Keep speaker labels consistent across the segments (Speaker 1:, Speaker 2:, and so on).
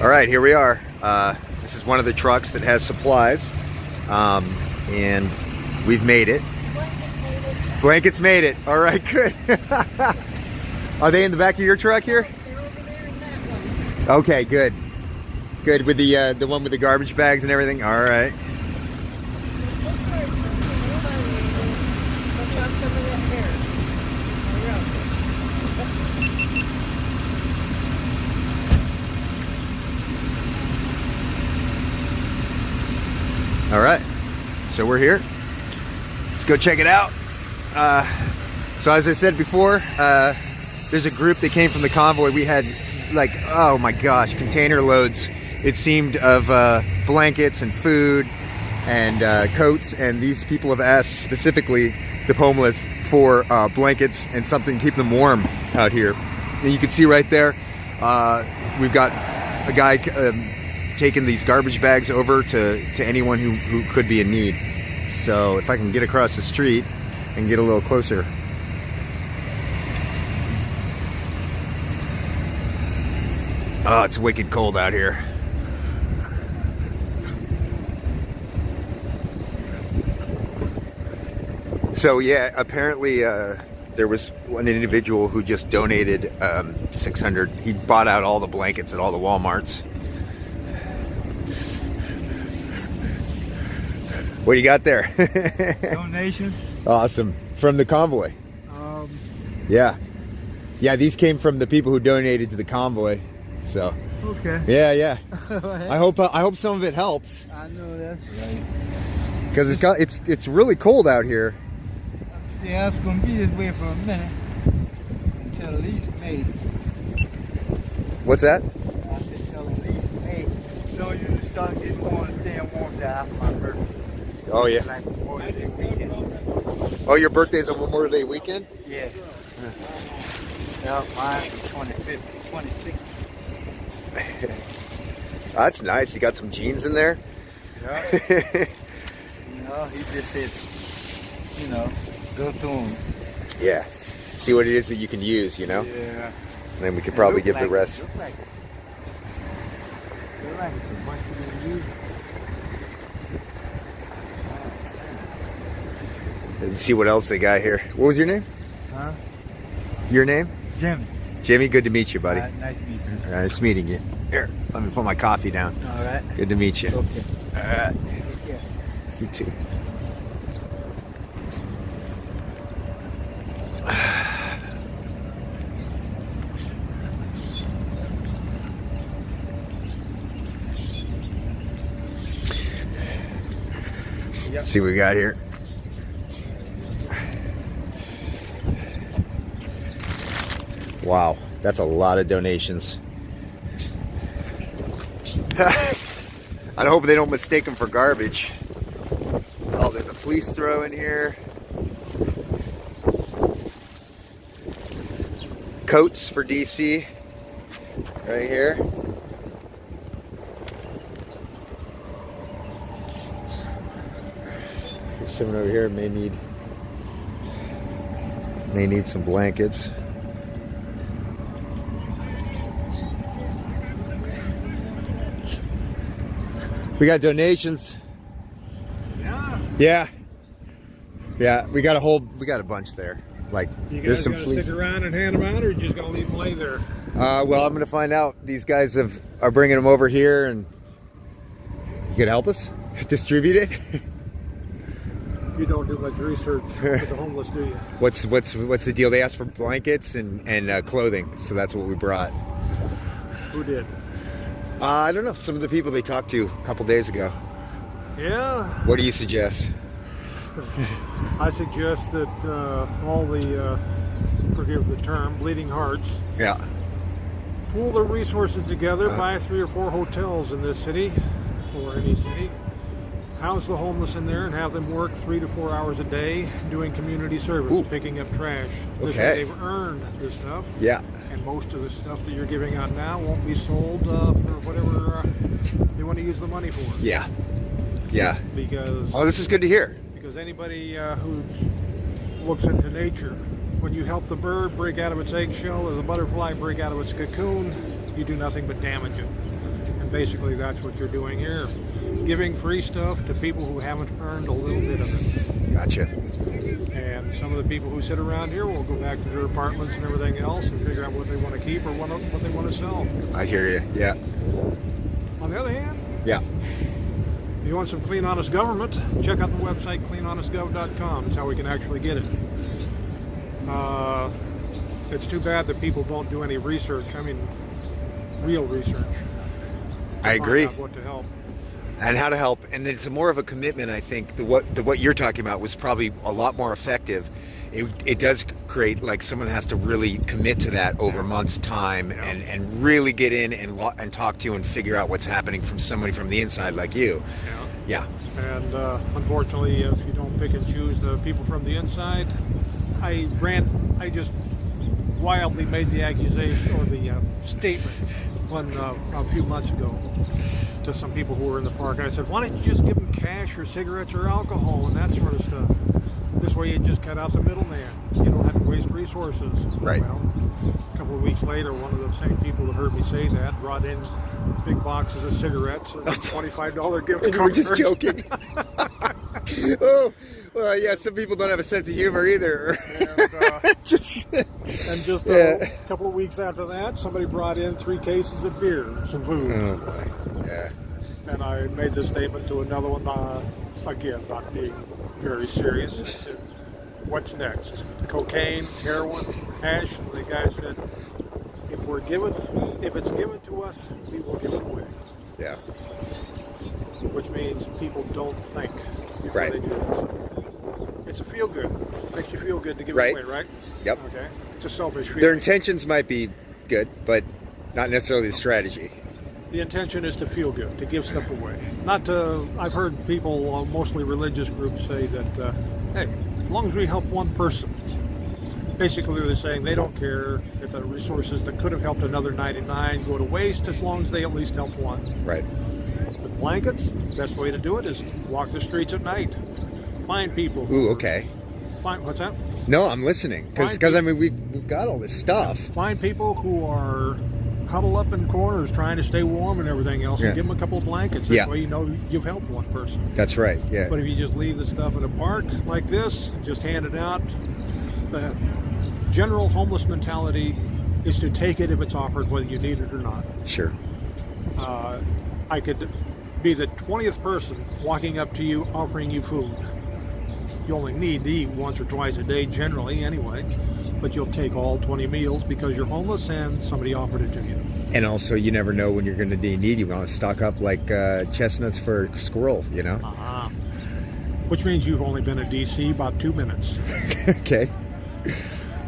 Speaker 1: All right, here we are. This is one of the trucks that has supplies, and we've made it. Blankets made it. All right, good. Are they in the back of your truck here?
Speaker 2: They're over there in that one.
Speaker 1: Okay, good. Good with the one with the garbage bags and everything. All right. All right, so we're here. Let's go check it out. So as I said before, there's a group that came from the convoy. We had like, oh my gosh, container loads, it seemed, of blankets and food and coats. And these people have asked specifically the homeless for blankets and something to keep them warm out here. And you can see right there, we've got a guy taking these garbage bags over to anyone who could be in need. So if I can get across the street and get a little closer. Oh, it's wicked cold out here. So yeah, apparently there was one individual who just donated 600. He bought out all the blankets at all the Walmarts. What do you got there?
Speaker 3: Donation.
Speaker 1: Awesome. From the convoy. Yeah. Yeah, these came from the people who donated to the convoy. So.
Speaker 3: Okay.
Speaker 1: Yeah. I hope some of it helps.
Speaker 3: I know that's right.
Speaker 1: Because it's really cold out here.
Speaker 3: Yeah, it's gonna be this way for a minute until at least May.
Speaker 1: What's that?
Speaker 3: I said until at least May. So you start getting warm and staying warm till after my birthday.
Speaker 1: Oh yeah.
Speaker 3: Like Memorial Day weekend.
Speaker 1: Oh, your birthday's on Memorial Day weekend?
Speaker 3: Yeah. Yeah, mine's the 25th, 26th.
Speaker 1: That's nice. You got some jeans in there?
Speaker 3: Yeah. He just said, go through them.
Speaker 1: Yeah. See what it is that you can use,
Speaker 3: Yeah.
Speaker 1: And then we could probably give the rest.
Speaker 3: Look like it's a bunch of them used.
Speaker 1: And see what else they got here. What was your name?
Speaker 3: Huh?
Speaker 1: Your name?
Speaker 3: Jimmy.
Speaker 1: Jimmy, good to meet you, buddy.
Speaker 3: Nice to meet you.
Speaker 1: Nice meeting you. Here, let me put my coffee down.
Speaker 3: All right.
Speaker 1: Good to meet you.
Speaker 3: Okay.
Speaker 1: All right.
Speaker 3: Take care.
Speaker 1: You too. Let's see what we got here. Wow, that's a lot of donations. I hope they don't mistake them for garbage. Oh, there's a fleece throw in here. Coats for DC, right here. There's someone over here may need some blankets. We got donations. Yeah. We got a bunch there. Like, there's some
Speaker 4: gonna stick around and hand them out, or you just gonna leave them lay there?
Speaker 1: Well, I'm gonna find out. These guys are bringing them over here, and you can help us distribute it.
Speaker 4: You don't do much research with the homeless, do you?
Speaker 1: What's the deal? They asked for blankets and clothing, so that's what we brought.
Speaker 4: Who did?
Speaker 1: I don't know. Some of the people they talked to a couple days ago.
Speaker 4: Yeah.
Speaker 1: What do you suggest?
Speaker 4: I suggest that all the, forgive the term, bleeding hearts,
Speaker 1: Yeah.
Speaker 4: pool their resources together, buy 3 or 4 hotels in this city, or any city, house the homeless in there and have them work 3 to 4 hours a day doing community service,
Speaker 1: Ooh.
Speaker 4: picking up trash. This
Speaker 1: Okay.
Speaker 4: way they've earned this stuff.
Speaker 1: Yeah.
Speaker 4: And most of the stuff that you're giving out now won't be sold for whatever they want to use the money for.
Speaker 1: Yeah.
Speaker 4: Because
Speaker 1: Oh, this is good to hear.
Speaker 4: anybody who looks into nature, when you help the bird break out of its eggshell or the butterfly break out of its cocoon, you do nothing but damage it. basically that's what you're doing here. Giving free stuff to people who haven't earned a little bit of it.
Speaker 1: Gotcha.
Speaker 4: And some of the people who sit around here will go back to their apartments and everything else and figure out what they want to keep or what they want to sell.
Speaker 1: I hear you. Yeah.
Speaker 4: On the other hand,
Speaker 1: Yeah.
Speaker 4: if you want some clean, honest government, check out the website cleanhonestgov.com. It's how we can actually get it. It's too bad that people don't do any research. I mean, real research.
Speaker 1: I agree.
Speaker 4: Find out what to help.
Speaker 1: And how to help, and it's more of a commitment. I think what you're talking about was probably a lot more effective. It does create, like, someone has to really commit to that over months' time, and really get in and talk to you and figure out what's happening from somebody from the inside like you. Yeah.
Speaker 4: And unfortunately, if you don't pick and choose the people from the inside, I just wildly made the accusation or the statement a few months ago to some people who were in the park, and I said, why don't you just give them cash or cigarettes or alcohol and that sort of stuff? This way you just cut out the middleman. You don't have to waste resources.
Speaker 1: Right.
Speaker 4: Well, a couple of weeks later, one of the same people that heard me say that brought in big boxes of cigarettes and $25 gift cards.
Speaker 1: You were just joking. Oh, well, yeah, some people don't have a sense of humor either.
Speaker 4: And just a couple of weeks after that, somebody brought in 3 cases of beer and some food.
Speaker 1: Oh, boy. Yeah.
Speaker 4: And I made this statement to another one, again, not being very serious. I said, what's next? Cocaine, heroin, hash? And the guy said, if it's given to us, we will give it away.
Speaker 1: Yeah.
Speaker 4: Which means people don't think before
Speaker 1: Right.
Speaker 4: they do this. It's a feel good. Makes you feel good to give
Speaker 1: Right.
Speaker 4: it away, right?
Speaker 1: Yep.
Speaker 4: Okay. It's a selfish feeling.
Speaker 1: Their intentions might be good, but not necessarily the strategy.
Speaker 4: The intention is to feel good, to give stuff away. Not to, I've heard people, mostly religious groups, say that, hey, as long as we help one person, basically they're saying they don't care if the resources that could have helped another 99 go to waste, as long as they at least help one.
Speaker 1: Right.
Speaker 4: With blankets, the best way to do it is walk the streets at night. Find people.
Speaker 1: Ooh, okay.
Speaker 4: What's that?
Speaker 1: No, I'm listening. Because I mean, we've got all this stuff.
Speaker 4: Find people who are huddled up in corners trying to stay warm and everything else, and give them a couple of blankets. That way you know you've helped one person.
Speaker 1: That's right, yeah.
Speaker 4: But if you just leave the stuff in a park like this, just hand it out, the general homeless mentality is to take it if it's offered, whether you need it or not.
Speaker 1: Sure.
Speaker 4: I could be the 20th person walking up to you offering you food. You only need to eat once or twice a day, generally, anyway. But you'll take all 20 meals because you're homeless and somebody offered it to you.
Speaker 1: And also, you never know when you're going to be in need. You want to stock up like chestnuts for squirrel, you know?
Speaker 4: Which means you've only been in D.C. about 2 minutes.
Speaker 1: Okay.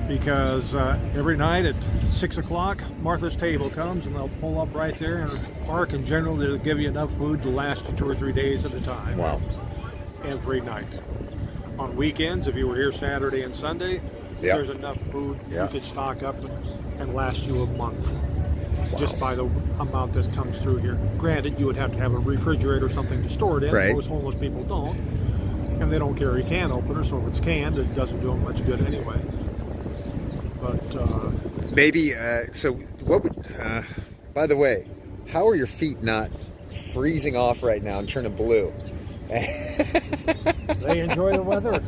Speaker 4: Because every night at 6 o'clock, Martha's Table comes and they'll pull up right there in the park. In general, they'll give you enough food to last you 2 or 3 days at a time.
Speaker 1: Wow.
Speaker 4: Every night. On weekends, if you were here Saturday and Sunday, there's enough food you could stock up and last you a month. Wow. Just by the amount that comes through here. Granted, you would have to have a refrigerator or something to store it in.
Speaker 1: Right.
Speaker 4: Most homeless people don't. And they don't carry can openers, so if it's canned, it doesn't do them much good anyway. But
Speaker 1: maybe, so what would, by the way, how are your feet not freezing off right now and turning blue?
Speaker 4: They enjoy the weather.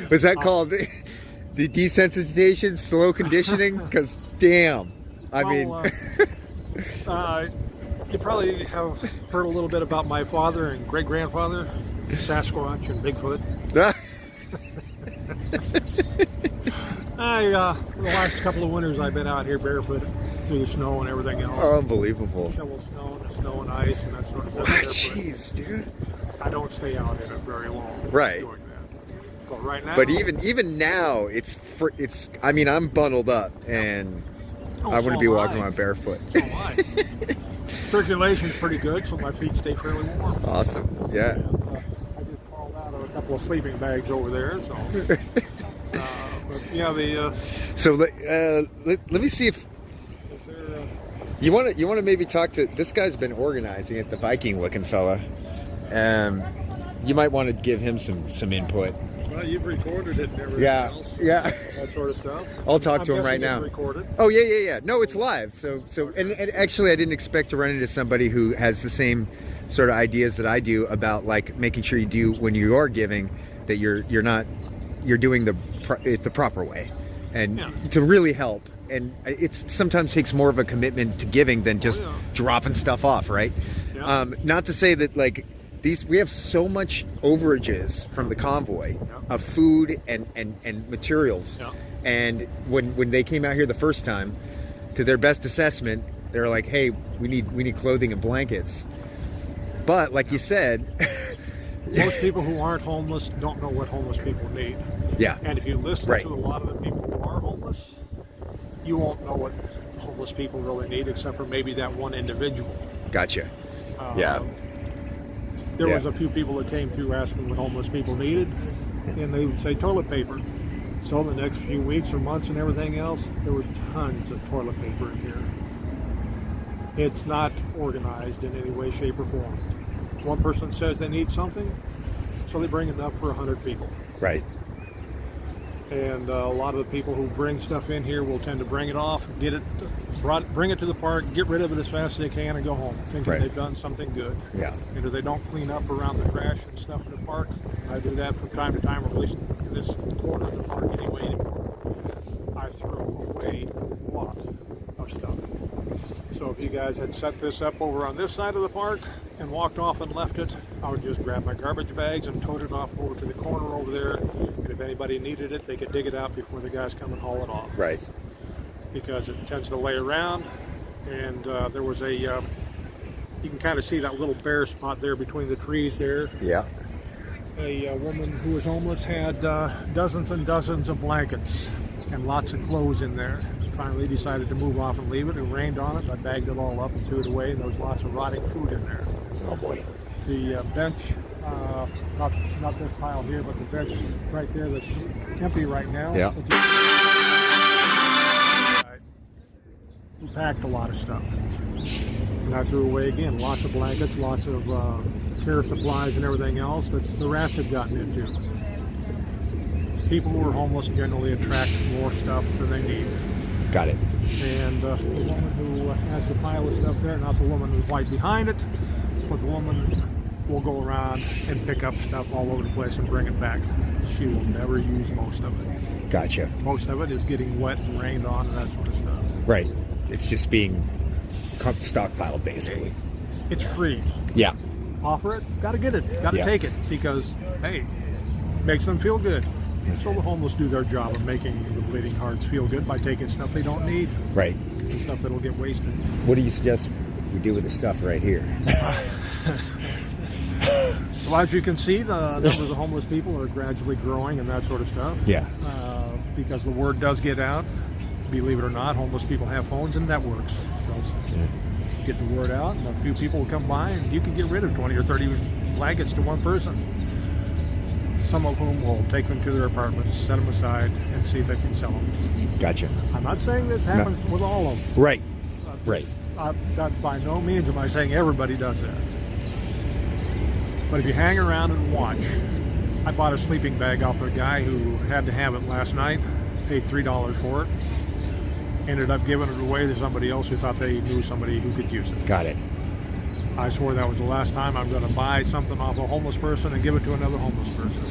Speaker 1: Was that called the desensitization, slow conditioning? Because damn, I mean,
Speaker 4: you probably have heard a little bit about my father and great grandfather, Sasquatch and Bigfoot. The last couple of winters I've been out here barefoot through the snow and everything else.
Speaker 1: Unbelievable.
Speaker 4: Shovel snow and ice and that sort of stuff.
Speaker 1: Jeez, dude.
Speaker 4: I don't stay out in it very long.
Speaker 1: Right.
Speaker 4: Doing that. But right now.
Speaker 1: But even now, it's. I mean, I'm bundled up, and I wouldn't be walking around barefoot.
Speaker 4: So am I. Circulation's pretty good, so my feet stay fairly warm.
Speaker 1: Awesome. Yeah.
Speaker 4: And, I just crawled out of a couple of sleeping bags over there, so. But yeah,
Speaker 1: So let me see if. You want to maybe talk to this guy's been organizing it, the Viking looking fella. You might want to give him some input.
Speaker 4: Well, you've recorded it and everything
Speaker 1: Yeah,
Speaker 4: else.
Speaker 1: yeah.
Speaker 4: That sort of stuff.
Speaker 1: I'll talk
Speaker 4: I'm
Speaker 1: to him right
Speaker 4: guessing
Speaker 1: now.
Speaker 4: it's recorded.
Speaker 1: Oh yeah. No, it's live. And actually, I didn't expect to run into somebody who has the same sort of ideas that I do about like making sure you do when you are giving that you're doing it the proper way, and to really help. And it's sometimes takes more of a commitment to giving than just dropping stuff off, right?
Speaker 4: Yeah.
Speaker 1: Not to say that like we have so much overages from the convoy of food and materials.
Speaker 4: Yeah.
Speaker 1: And when they came out here the first time, to their best assessment, they were like, "Hey, we need clothing and blankets." But like you said,
Speaker 4: most people who aren't homeless don't know what homeless people need.
Speaker 1: Yeah.
Speaker 4: And if you listen
Speaker 1: Right.
Speaker 4: to a lot of the people who are homeless, you won't know what homeless people really need, except for maybe that one individual.
Speaker 1: Gotcha.
Speaker 4: There was a few people that came through asking what homeless people needed, and they would say toilet paper. So the next few weeks or months and everything else, there was tons of toilet paper in here. It's not organized in any way, shape, or form. One person says they need something, so they bring enough for 100 people.
Speaker 1: Right.
Speaker 4: And a lot of the people who bring stuff in here will tend to bring it off, bring it to the park, get rid of it as fast as they can, and go home, thinking they've done something good.
Speaker 1: Yeah.
Speaker 4: And if they don't clean up around the trash and stuff in the park, I do that from time to time, or at least in this corner of the park anyway. I throw away a lot of stuff. So if you guys had set this up over on this side of the park and walked off and left it, I would just grab my garbage bags and tote it off over to the corner over there. And if anybody needed it, they could dig it out before the guys come and haul it off.
Speaker 1: Right.
Speaker 4: Because it tends to lay around. And there was you can kind of see that little bare spot there between the trees there.
Speaker 1: Yeah.
Speaker 4: A woman who was homeless had dozens and dozens of blankets and lots of clothes in there. Finally decided to move off and leave it. It rained on it. I bagged it all up and threw it away, and there was lots of rotting food in there.
Speaker 1: Oh boy.
Speaker 4: The bench, not this pile here, but the bench right there that's empty right now.
Speaker 1: Yeah.
Speaker 4: We packed a lot of stuff. And I threw away again lots of blankets, lots of care supplies and everything else that the rats had gotten into. People who are homeless generally attract more stuff than they need.
Speaker 1: Got it.
Speaker 4: And the woman who has the pile of stuff there, not the woman who's right behind it, but the woman will go around and pick up stuff all over the place and bring it back. She will never use most of it.
Speaker 1: Gotcha.
Speaker 4: Most of it is getting wet and rained on and that sort of stuff.
Speaker 1: Right. It's just being stockpiled, basically.
Speaker 4: It's free.
Speaker 1: Yeah.
Speaker 4: Offer it, gotta get it, gotta
Speaker 1: Yeah.
Speaker 4: take it, because, hey, makes them feel good. So the homeless do their job of making the bleeding hearts feel good by taking stuff they don't need.
Speaker 1: Right.
Speaker 4: And stuff that'll get wasted.
Speaker 1: What do you suggest we do with the stuff right here?
Speaker 4: Well, as you can see, the numbers of homeless people are gradually growing and that sort of stuff.
Speaker 1: Yeah.
Speaker 4: Because the word does get out. Believe it or not, homeless people have phones and networks. So get the word out, and a few people will come by, and you can get rid of 20 or 30 blankets to one person. Some of whom will take them to their apartments, set them aside, and see if they can sell them.
Speaker 1: Gotcha.
Speaker 4: I'm not saying this happens with all of them.
Speaker 1: Right. Right.
Speaker 4: By no means am I saying everybody does that. But if you hang around and watch, I bought a sleeping bag off a guy who had to have it last night, paid $3 for it, ended up giving it away to somebody else who thought they knew somebody who could use it.
Speaker 1: Got it.
Speaker 4: I swore that was the last time I'm going to buy something off a homeless person and give it to another homeless person.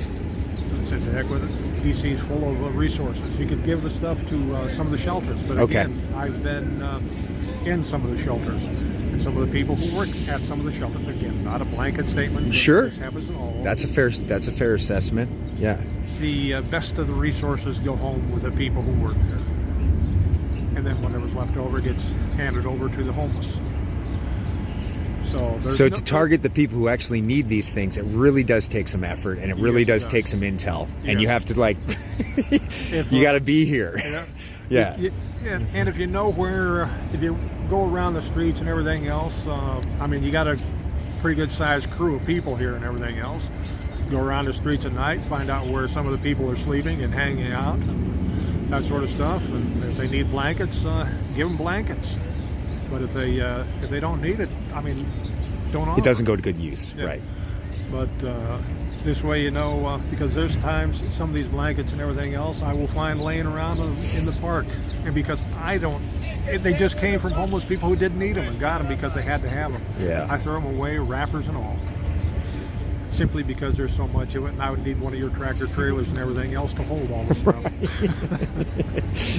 Speaker 4: I said, to heck with it. DC's full of resources. You could give the stuff to some of the shelters. But again, I've been in some of the shelters. And some of the people who work at some of the shelters, again, not a blanket statement.
Speaker 1: Sure.
Speaker 4: This happens at all.
Speaker 1: That's a fair assessment. Yeah.
Speaker 4: The best of the resources go home with the people who work there. And then whatever's left over gets handed over to the homeless.
Speaker 1: So to target the people who actually need these things, it really does take some effort, and it really does take some intel. And you have to you got to be here. Yeah.
Speaker 4: And if you know where, if you go around the streets and everything else, I mean, you got a pretty good sized crew of people here and everything else. Go around the streets at night, find out where some of the people are sleeping and hanging out, and that sort of stuff. And if they need blankets, give them blankets. But if they don't need it, I mean, don't offer.
Speaker 1: It doesn't go to good use,
Speaker 4: Yeah.
Speaker 1: right?
Speaker 4: But This way, you know, because there's times some of these blankets and everything else I will find laying around in the park, and because they just came from homeless people who didn't need them and got them because they had to have them.
Speaker 1: Yeah.
Speaker 4: I throw them away, wrappers and all, simply because there's so much of it, and I would need one of your tractor trailers and everything else to hold all the stuff.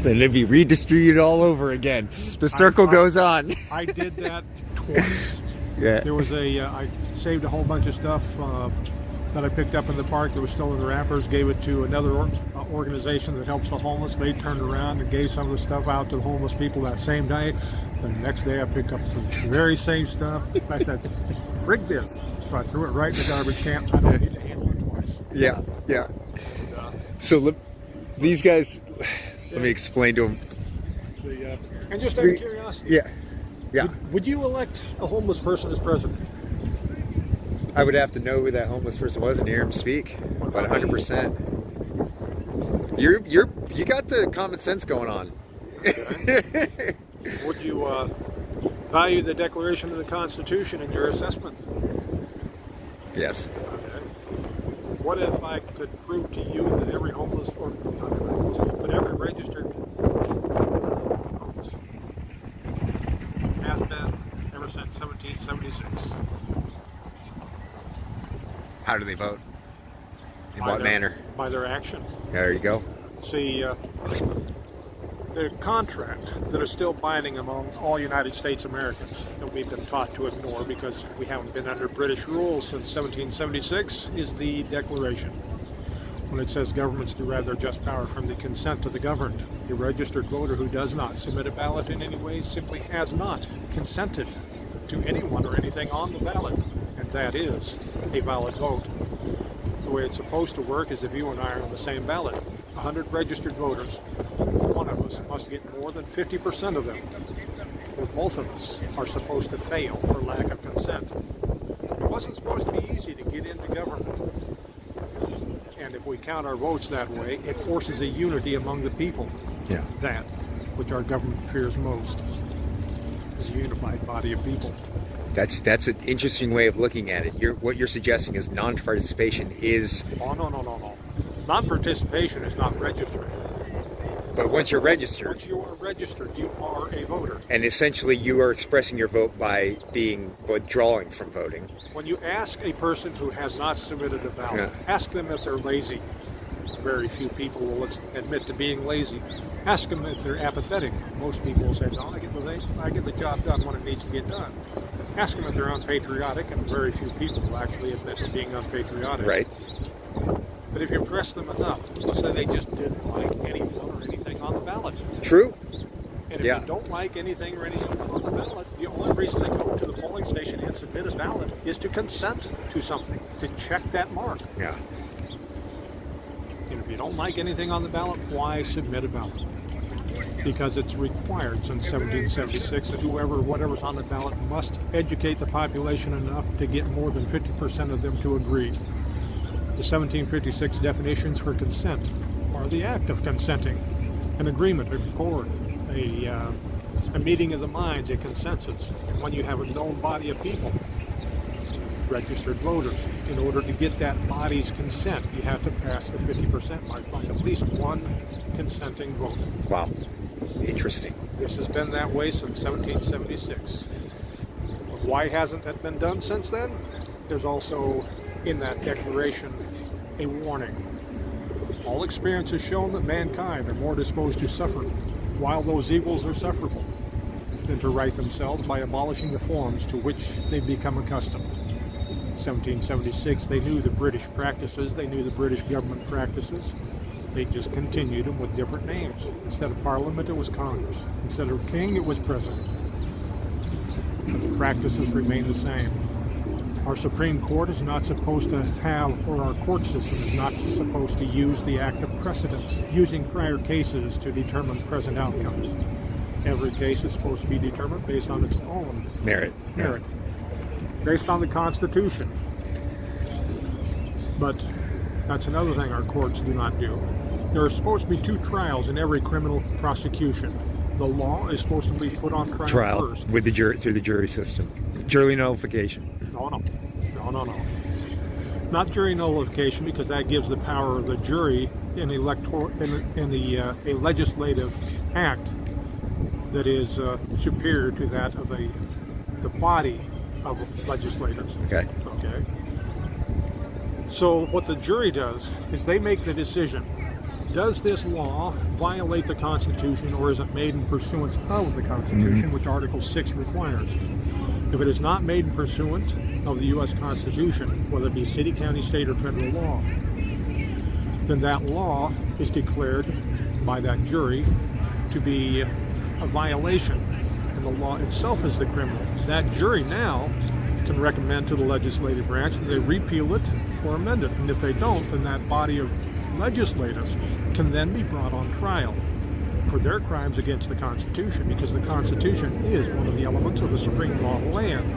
Speaker 1: Then it'd be redistributed all over again. The circle goes on.
Speaker 4: I did that twice.
Speaker 1: Yeah.
Speaker 4: There was I saved a whole bunch of stuff that I picked up in the park that was still in the wrappers, gave it to another organization that helps the homeless. They turned around and gave some of the stuff out to the homeless people that same day. The next day I picked up some very same stuff. I said, "Rig this." So I threw it right in the garbage can. I don't need to handle it twice.
Speaker 1: Yeah, yeah. So these guys, let me explain to them.
Speaker 4: And just out of curiosity,
Speaker 1: Yeah.
Speaker 4: would you elect a homeless person as president?
Speaker 1: I would have to know who that homeless person was and hear him speak, but 100%. You got the common sense going on.
Speaker 4: Okay. Would you value the Declaration of the Constitution in your assessment?
Speaker 1: Yes.
Speaker 4: Okay. What if I could prove to you that every homeless, or not every homeless, but every registered homeless has been ever since 1776?
Speaker 1: How do they vote? In what manner?
Speaker 4: By their action.
Speaker 1: There you go.
Speaker 4: See, the contract that is still binding among all United States Americans that we've been taught to ignore because we haven't been under British rule since 1776 is the Declaration. When it says governments derive their just power from the consent of the governed, a registered voter who does not submit a ballot in any way simply has not consented to anyone or anything on the ballot, and that is a valid vote. The way it's supposed to work is if you and I are on the same ballot, 100 registered voters, one of us must get more than 50% of them, or both of us are supposed to fail for lack of consent. It wasn't supposed to be easy to get into government, and if we count our votes that way, it forces a unity among the people.
Speaker 1: Yeah.
Speaker 4: That which our government fears most is a unified body of people.
Speaker 1: That's an interesting way of looking at it. What you're suggesting is non-participation is...
Speaker 4: Oh, no. Non-participation is not registering.
Speaker 1: But once you're registered...
Speaker 4: Once you are registered, you are a voter.
Speaker 1: And essentially you are expressing your vote by withdrawing from voting.
Speaker 4: When you ask a person who has not submitted a ballot, ask them if they're lazy. Very few people will admit to being lazy. Ask them if they're apathetic. Most people will say, no, I get the job done when it needs to get done. Ask them if they're unpatriotic, and very few people will actually admit to being unpatriotic.
Speaker 1: Right.
Speaker 4: But if you press them enough, let's say they just didn't like anyone or anything on the ballot.
Speaker 1: True.
Speaker 4: And if you don't like anything or anything on the ballot, the only reason they go to the polling station and submit a ballot is to consent to something, to check that mark.
Speaker 1: Yeah.
Speaker 4: And if you don't like anything on the ballot, why submit a ballot? Because it's required since 1776 that whatever's on the ballot must educate the population enough to get more than 50% of them to agree. The 1756 definitions for consent are the act of consenting, an agreement, a accord, a meeting of the minds, a consensus. And when you have a known body of people, registered voters, in order to get that body's consent, you have to pass the 50% mark by at least one consenting vote.
Speaker 1: Wow. Interesting.
Speaker 4: This has been that way since 1776. Why hasn't that been done since then? There's also in that declaration a warning. All experience has shown that mankind are more disposed to suffer while those evils are sufferable than to right themselves by abolishing the forms to which they've become accustomed. 1776, they knew the British practices, they knew the British government practices. They just continued them with different names. Instead of Parliament, it was Congress. Instead of King, it was President. But the practices remain the same. Our Supreme Court is not supposed to have, or our court system is not supposed to use the act of precedence, using prior cases to determine present outcomes. Every case is supposed to be determined based on its own
Speaker 1: merit.
Speaker 4: Based on the Constitution. But that's another thing our courts do not do. There are supposed to be 2 trials in every criminal prosecution. The law is supposed to be put on trial first.
Speaker 1: With the jury, through the jury system. Jury nullification.
Speaker 4: No. Not jury nullification, because that gives the power of the jury in a legislative act that is superior to that of the body of legislators.
Speaker 1: Okay.
Speaker 4: Okay. So what the jury does is they make the decision: does this law violate the Constitution, or is it made in pursuance of the Constitution, which Article 6 requires? If it is not made in pursuant of the U.S. Constitution, whether it be city, county, state, or federal law, then that law is declared by that jury to be a violation, and the law itself is the criminal. That jury now can recommend to the legislative branch that they repeal it or amend it, and if they don't, then that body of legislators can then be brought on trial for their crimes against the Constitution, because the Constitution is one of the elements of the supreme law of the land.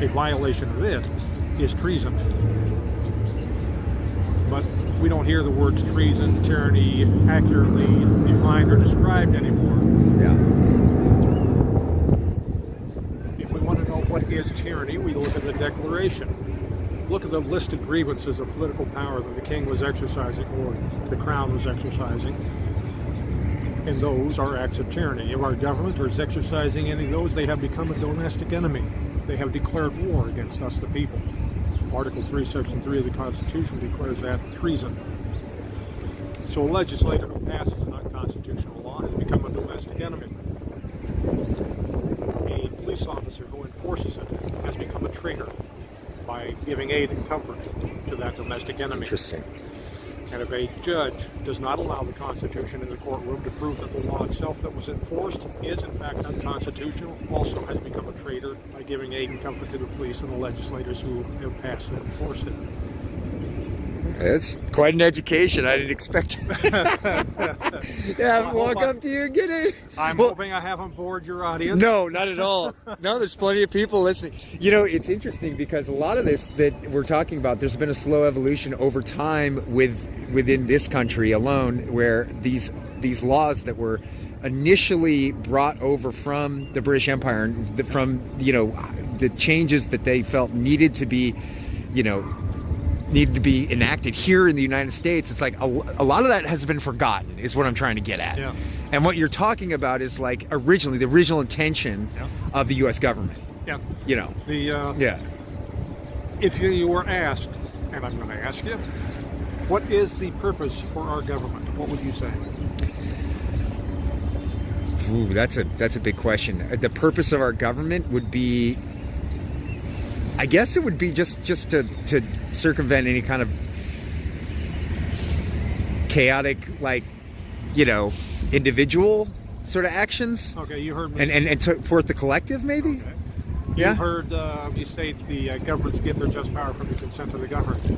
Speaker 4: A violation of it is treason. But we don't hear the words treason, tyranny accurately defined or described anymore.
Speaker 1: Yeah.
Speaker 4: If we want to know what is tyranny, we look at the Declaration. Look at the list of grievances of political power that the king was exercising, or the crown was exercising, and those are acts of tyranny. If our government is exercising any of those, they have become a domestic enemy. They have declared war against us, the people. Article 3, Section 3 of the Constitution declares that treason. So a legislator who passes an unconstitutional law has become a domestic enemy. A police officer who enforces it has become a traitor by giving aid and comfort to that domestic enemy.
Speaker 1: Interesting.
Speaker 4: And if a judge does not allow the Constitution in the courtroom to prove that the law itself that was enforced is in fact unconstitutional, also has become a traitor by giving aid and comfort to the police and the legislators who have passed and enforced it.
Speaker 1: It's quite an education. I didn't expect. Yeah, walk up to you and get it.
Speaker 4: I'm hoping I haven't bored your audience.
Speaker 1: No, not at all. No, there's plenty of people listening. You know, it's interesting because a lot of this that we're talking about, there's been a slow evolution over time within this country alone, where these laws that were initially brought over from the British Empire and from the changes that they felt needed to be enacted here in the United States. It's like a lot of that has been forgotten, is what I'm trying to get at.
Speaker 4: Yeah.
Speaker 1: And what you're talking about is like the original intention of the U.S. government.
Speaker 4: Yeah.
Speaker 1: Yeah.
Speaker 4: If you were asked, and I'm going to ask you, what is the purpose for our government? What would you say?
Speaker 1: Ooh, that's a big question. The purpose of our government would be, I guess it would be just to circumvent any kind of chaotic, individual sort of actions.
Speaker 4: Okay, you heard me.
Speaker 1: And support the collective, maybe?
Speaker 4: Okay.
Speaker 1: Yeah.
Speaker 4: You heard me state the governments get their just power from the consent of the governed.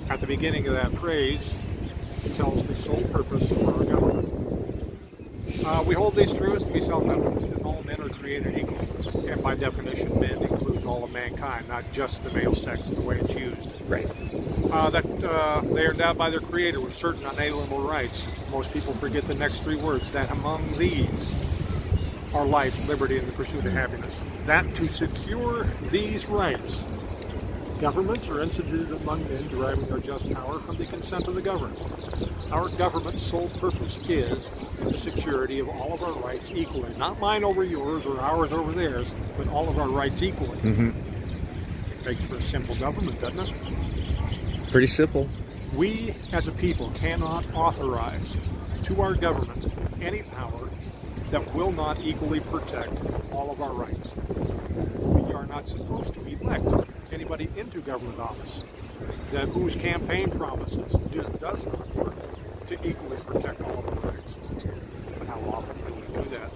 Speaker 4: At the beginning of that phrase, it tells the sole purpose for our government. We hold these truths to be self-evident, that all men are created equal, and by definition, men includes all of mankind, not just the male sex, the way it's used.
Speaker 1: Right.
Speaker 4: That they are endowed by their Creator with certain unalienable rights. Most people forget the next three words, that among these are life, liberty, and the pursuit of happiness. That to secure these rights, governments are instituted among men deriving their just power from the consent of the governed. Our government's sole purpose is the security of all of our rights equally. Not mine over yours or ours over theirs, but all of our rights equally.
Speaker 1: Mm-hmm.
Speaker 4: Makes for a simple government, doesn't it?
Speaker 1: Pretty simple.
Speaker 4: We, as a people, cannot authorize to our government any power that will not equally protect all of our rights. We are not supposed to elect anybody into government office that whose campaign promises just does not work to equally protect all of our rights. But how often do we do that?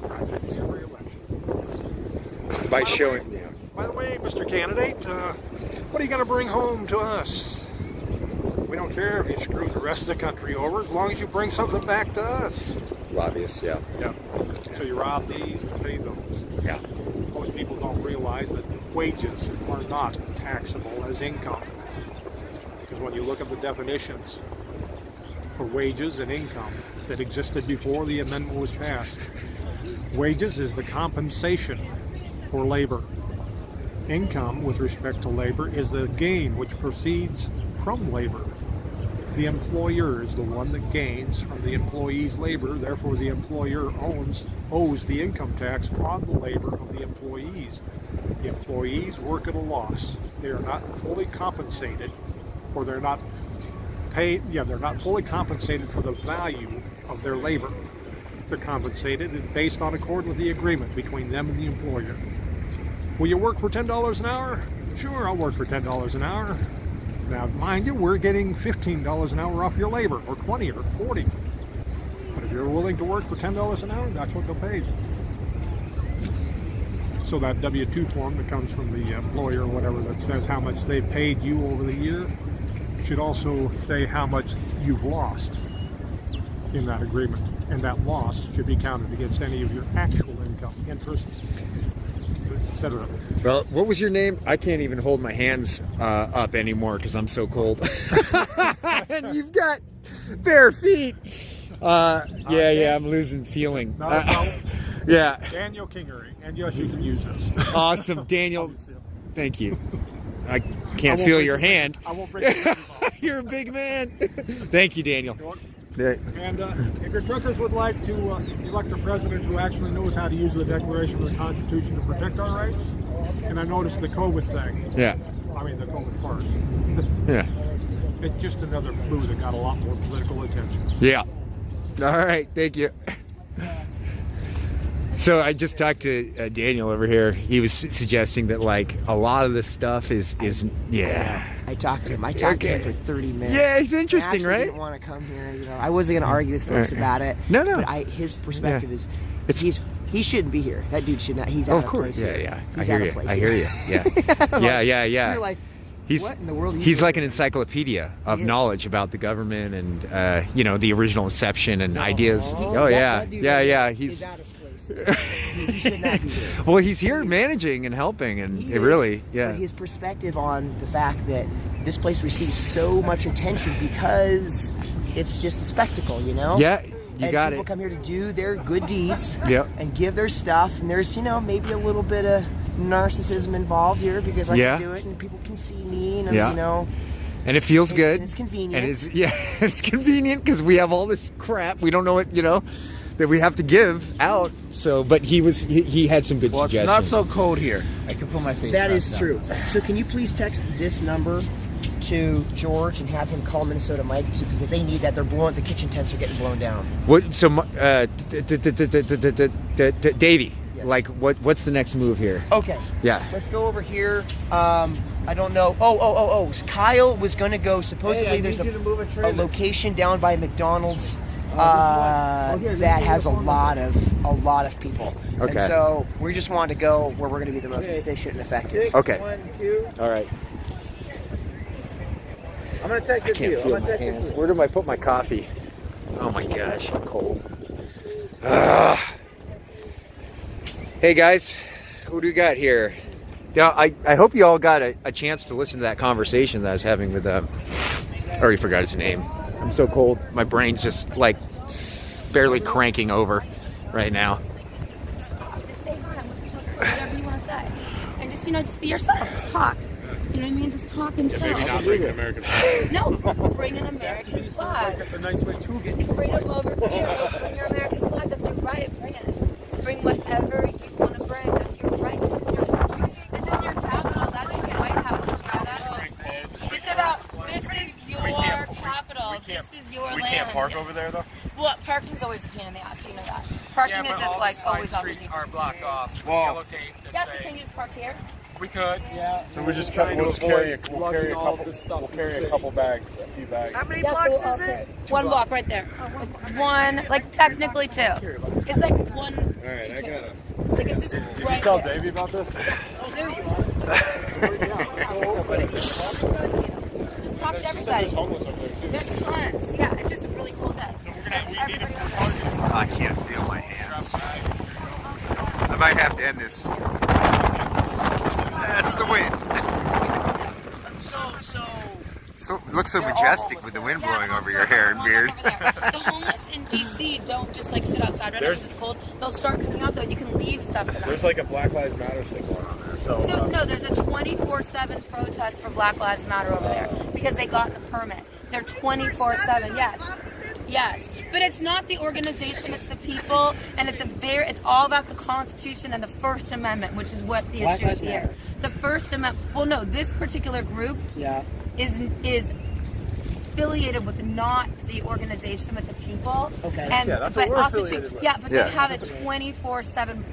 Speaker 4: Practically every election.
Speaker 1: By showing.
Speaker 4: By the way, Mr. Candidate, what are you going to bring home to us? We don't care if you screw the rest of the country over, as long as you bring something back to us.
Speaker 1: Lobbyists, yeah.
Speaker 4: Yeah. So you rob these and pay those.
Speaker 1: Yeah.
Speaker 4: Most people don't realize that wages are not taxable as income. Because when you look at the definitions for wages and income that existed before the amendment was passed, wages is the compensation for labor. income with respect to labor is the gain which proceeds from labor. The employer is the one that gains from the employee's labor, therefore the employer owes the income tax on the labor of the employees. The employees work at a loss. They are not fully compensated, or they're not fully compensated for the value of their labor. They're compensated based on accord with the agreement between them and the employer. Will you work for $10 an hour? Sure, I'll work for $10 an hour. Now, mind you, we're getting $15 an hour off your labor, or 20 or 40. But if you're willing to work for $10 an hour, that's what they'll pay you. So that W-2 form that comes from the employer or whatever that says how much they paid you over the year should also say how much you've lost in that agreement. And that loss should be counted against any of your actual income, interest, etc.
Speaker 1: Well, what was your name? I can't even hold my hands up anymore because I'm so cold. And you've got bare feet. Yeah, I'm losing feeling.
Speaker 4: Not a problem.
Speaker 1: Yeah.
Speaker 4: Daniel Kingery. And yes, you can use this.
Speaker 1: Awesome. Daniel, thank you. I can't feel your hand.
Speaker 4: I won't break your hand.
Speaker 1: You're a big man. Thank you, Daniel.
Speaker 4: And if your truckers would like to elect a president who actually knows how to use the Declaration of the Constitution to protect our rights, and I noticed the COVID thing.
Speaker 1: Yeah.
Speaker 4: I mean, the COVID farce.
Speaker 1: Yeah.
Speaker 4: It's just another flu that got a lot more political attention.
Speaker 1: Yeah. All right. Thank you. So I just talked to Daniel over here. He was suggesting that like a lot of this stuff is yeah.
Speaker 5: I talked to him. I talked to him for 30 minutes.
Speaker 1: Yeah, he's interesting,
Speaker 5: I
Speaker 1: right?
Speaker 5: didn't want to come here. You know, I wasn't going to argue with folks about it.
Speaker 1: No.
Speaker 5: But his perspective is he shouldn't be here. That dude should not. He's out of place.
Speaker 1: Yeah.
Speaker 5: He's
Speaker 1: I
Speaker 5: out
Speaker 1: hear
Speaker 5: of
Speaker 1: you.
Speaker 5: place.
Speaker 1: I hear you. Yeah. Yeah.
Speaker 5: You're like, what in the world?
Speaker 1: He's like an encyclopedia of knowledge about the government and the original inception and ideas.
Speaker 5: That dude
Speaker 1: Yeah.
Speaker 5: He's out of place. He should not be here.
Speaker 1: Well, he's here managing and helping, and
Speaker 5: But his perspective on the fact that this place receives so much attention because it's just a spectacle, you know?
Speaker 1: Yeah,
Speaker 5: and
Speaker 1: got
Speaker 5: people
Speaker 1: it.
Speaker 5: come here to do their good deeds
Speaker 1: Yep.
Speaker 5: and give their stuff, and there's, maybe a little bit of narcissism involved here because I can do it and people can see me and,
Speaker 1: And it feels good.
Speaker 5: And it's convenient.
Speaker 1: And it's convenient because we have all this crap. We don't know what, that we have to give out. So, but he had some good suggestions.
Speaker 3: It's not so cold here. I can put my face.
Speaker 5: That is true. So can you please text this number to George and have him call Minnesota Mike too, because they need that. The kitchen tents are getting blown down.
Speaker 1: What? So, Davey,
Speaker 5: Yes.
Speaker 1: like, what's the next move here?
Speaker 5: Okay.
Speaker 1: Yeah.
Speaker 5: Let's go over here. I don't know. Oh. Kyle was going to go. Supposedly there's a location down by McDonald's that has a lot of people.
Speaker 1: Okay.
Speaker 5: And so we just want to go where we're going to be the most efficient and effective.
Speaker 1: Okay.
Speaker 3: 1, 2.
Speaker 1: All right.
Speaker 3: I'm gonna text it to you.
Speaker 1: Can't feel my hands. Where do I put my coffee? Oh my gosh, I'm cold. Hey guys, who do we got here? Yeah, I hope you all got a chance to listen to that conversation that I was having with I already forgot his name. I'm so cold. My brain's just like barely cranking over right now.
Speaker 2: Just say hi, whatever you want to say. And just be yourself. Just talk. You know what I mean? Just talk and chill.
Speaker 4: Maybe not bring an American flag.
Speaker 2: No, bring an American flag.
Speaker 4: That's a nice way to get
Speaker 2: Freedom over fear. Bring your American flag. That's your right. Bring it. Bring whatever you want to bring. That's your right. This is your country. This is your capital. That's your White House. This is your capital. This is your land.
Speaker 6: We can't park over there though?
Speaker 2: Well, parking's always a pain in the ass. You know that. Parking is just like always on the
Speaker 6: streets are blocked off with
Speaker 3: Well,
Speaker 6: yellow tape that
Speaker 2: Yes,
Speaker 6: say
Speaker 2: can you just park here?
Speaker 6: we could.
Speaker 3: Yeah.
Speaker 4: So we'll just carry a couple bags, a few bags.
Speaker 3: How many
Speaker 2: Yes,
Speaker 3: blocks
Speaker 2: so,
Speaker 3: is it?
Speaker 2: One block right there. One, like technically two. It's like one to two. Like it's just right
Speaker 4: Tell
Speaker 2: there.
Speaker 4: Davey about this.
Speaker 2: Oh, there you go. Just talk to everybody.
Speaker 4: Homeless over there too.
Speaker 2: There's tons. Yeah, it's just a really cool day. Everybody over there.
Speaker 1: I can't feel my hands. I might have to end this. That's the wind. So it looks so majestic with the wind blowing over your hair and beard.
Speaker 2: The homeless in DC don't just like sit outside right now because it's cold. They'll start coming out there and you can leave stuff for them.
Speaker 6: There's like a Black Lives Matter thing going on there.
Speaker 2: So no, there's a 24/7 protest for Black Lives Matter over there because they got the permit. They're 24/7. Yes. But it's not the organization, it's the people, and it's all about the Constitution and the First Amendment, which is what the issue is here. The First Amendment. Well, no, this particular group is affiliated with not the organization, but the people.
Speaker 5: Okay.
Speaker 2: And,
Speaker 6: Yeah, that's what we're affiliated with.
Speaker 2: Yeah, but they have a 24/7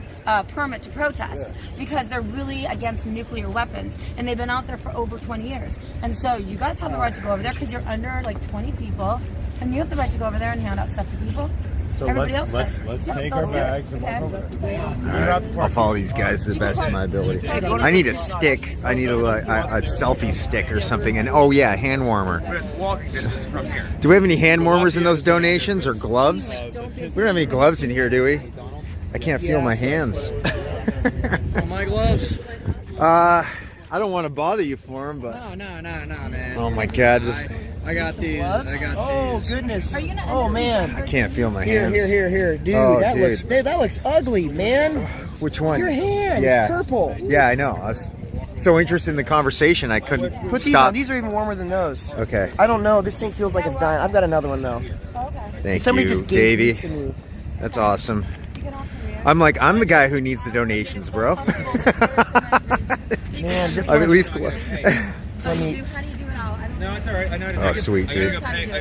Speaker 2: permit to protest because they're really against nuclear weapons, and they've been out there for over 20 years. And so you guys have the right to go over there because you're under like 20 people, and you have the right to go over there and hand out stuff to people.
Speaker 6: So
Speaker 2: Everybody
Speaker 6: let's
Speaker 2: else
Speaker 6: take our bags and walk over there.
Speaker 1: I'll follow these guys to the best of my ability. I need a stick. I need a selfie stick or something. And oh yeah, hand warmer.
Speaker 6: But it's walking distance from here.
Speaker 1: Do we have any hand warmers in those donations or gloves? We don't have any gloves in here, do we? I can't feel my hands.
Speaker 3: So my gloves.
Speaker 1: I don't want to bother you for them, but
Speaker 3: No, man.
Speaker 1: oh my God, just
Speaker 3: I got these. I got these.
Speaker 5: Goodness.
Speaker 2: Are you gonna
Speaker 5: Oh man.
Speaker 1: I can't feel my
Speaker 5: Here,
Speaker 1: hands.
Speaker 5: here, dude.
Speaker 1: Oh,
Speaker 5: that
Speaker 1: dude.
Speaker 5: looks ugly, man.
Speaker 1: Which one?
Speaker 5: Your hand.
Speaker 1: Yeah.
Speaker 5: It's purple.
Speaker 1: Yeah, I know. I was so interested in the conversation, I couldn't
Speaker 5: Put these
Speaker 1: stop.
Speaker 5: on. These are even warmer than those.
Speaker 1: Okay,
Speaker 5: I don't know. This thing feels like it's dying. I've got another one though.
Speaker 1: thank
Speaker 5: Somebody
Speaker 1: you,
Speaker 5: just gave
Speaker 1: Davey.
Speaker 5: these to me.
Speaker 1: That's awesome. I'm the guy who needs the donations, bro.
Speaker 5: Man, this
Speaker 1: I'm
Speaker 5: one
Speaker 1: at least.
Speaker 2: How do you do it all? I don't
Speaker 3: No, it's all right. I know.
Speaker 1: Oh, sweet, dude.
Speaker 2: know how to do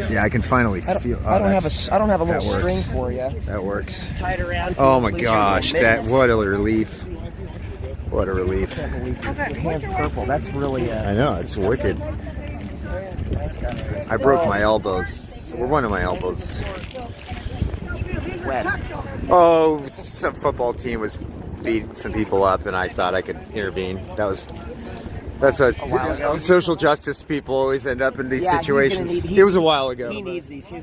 Speaker 2: it.
Speaker 1: Yeah, I can finally feel.
Speaker 5: I don't have a
Speaker 1: that
Speaker 5: little
Speaker 1: works.
Speaker 5: string for you.
Speaker 1: That works.
Speaker 5: Tied around.
Speaker 1: Oh my gosh, what a relief! What a relief!
Speaker 5: Your hand's purple. That's really.
Speaker 1: I know, it's wicked. I broke my elbows, or one of my elbows.
Speaker 5: Wet.
Speaker 1: Oh, some football team was beating some people up, and I thought I could intervene. That's
Speaker 5: while ago?
Speaker 1: social justice people always end up in these
Speaker 5: Yeah, he's gonna
Speaker 1: situations.
Speaker 5: need-
Speaker 1: It was a while ago.
Speaker 5: He
Speaker 1: but-
Speaker 5: needs these. Yeah,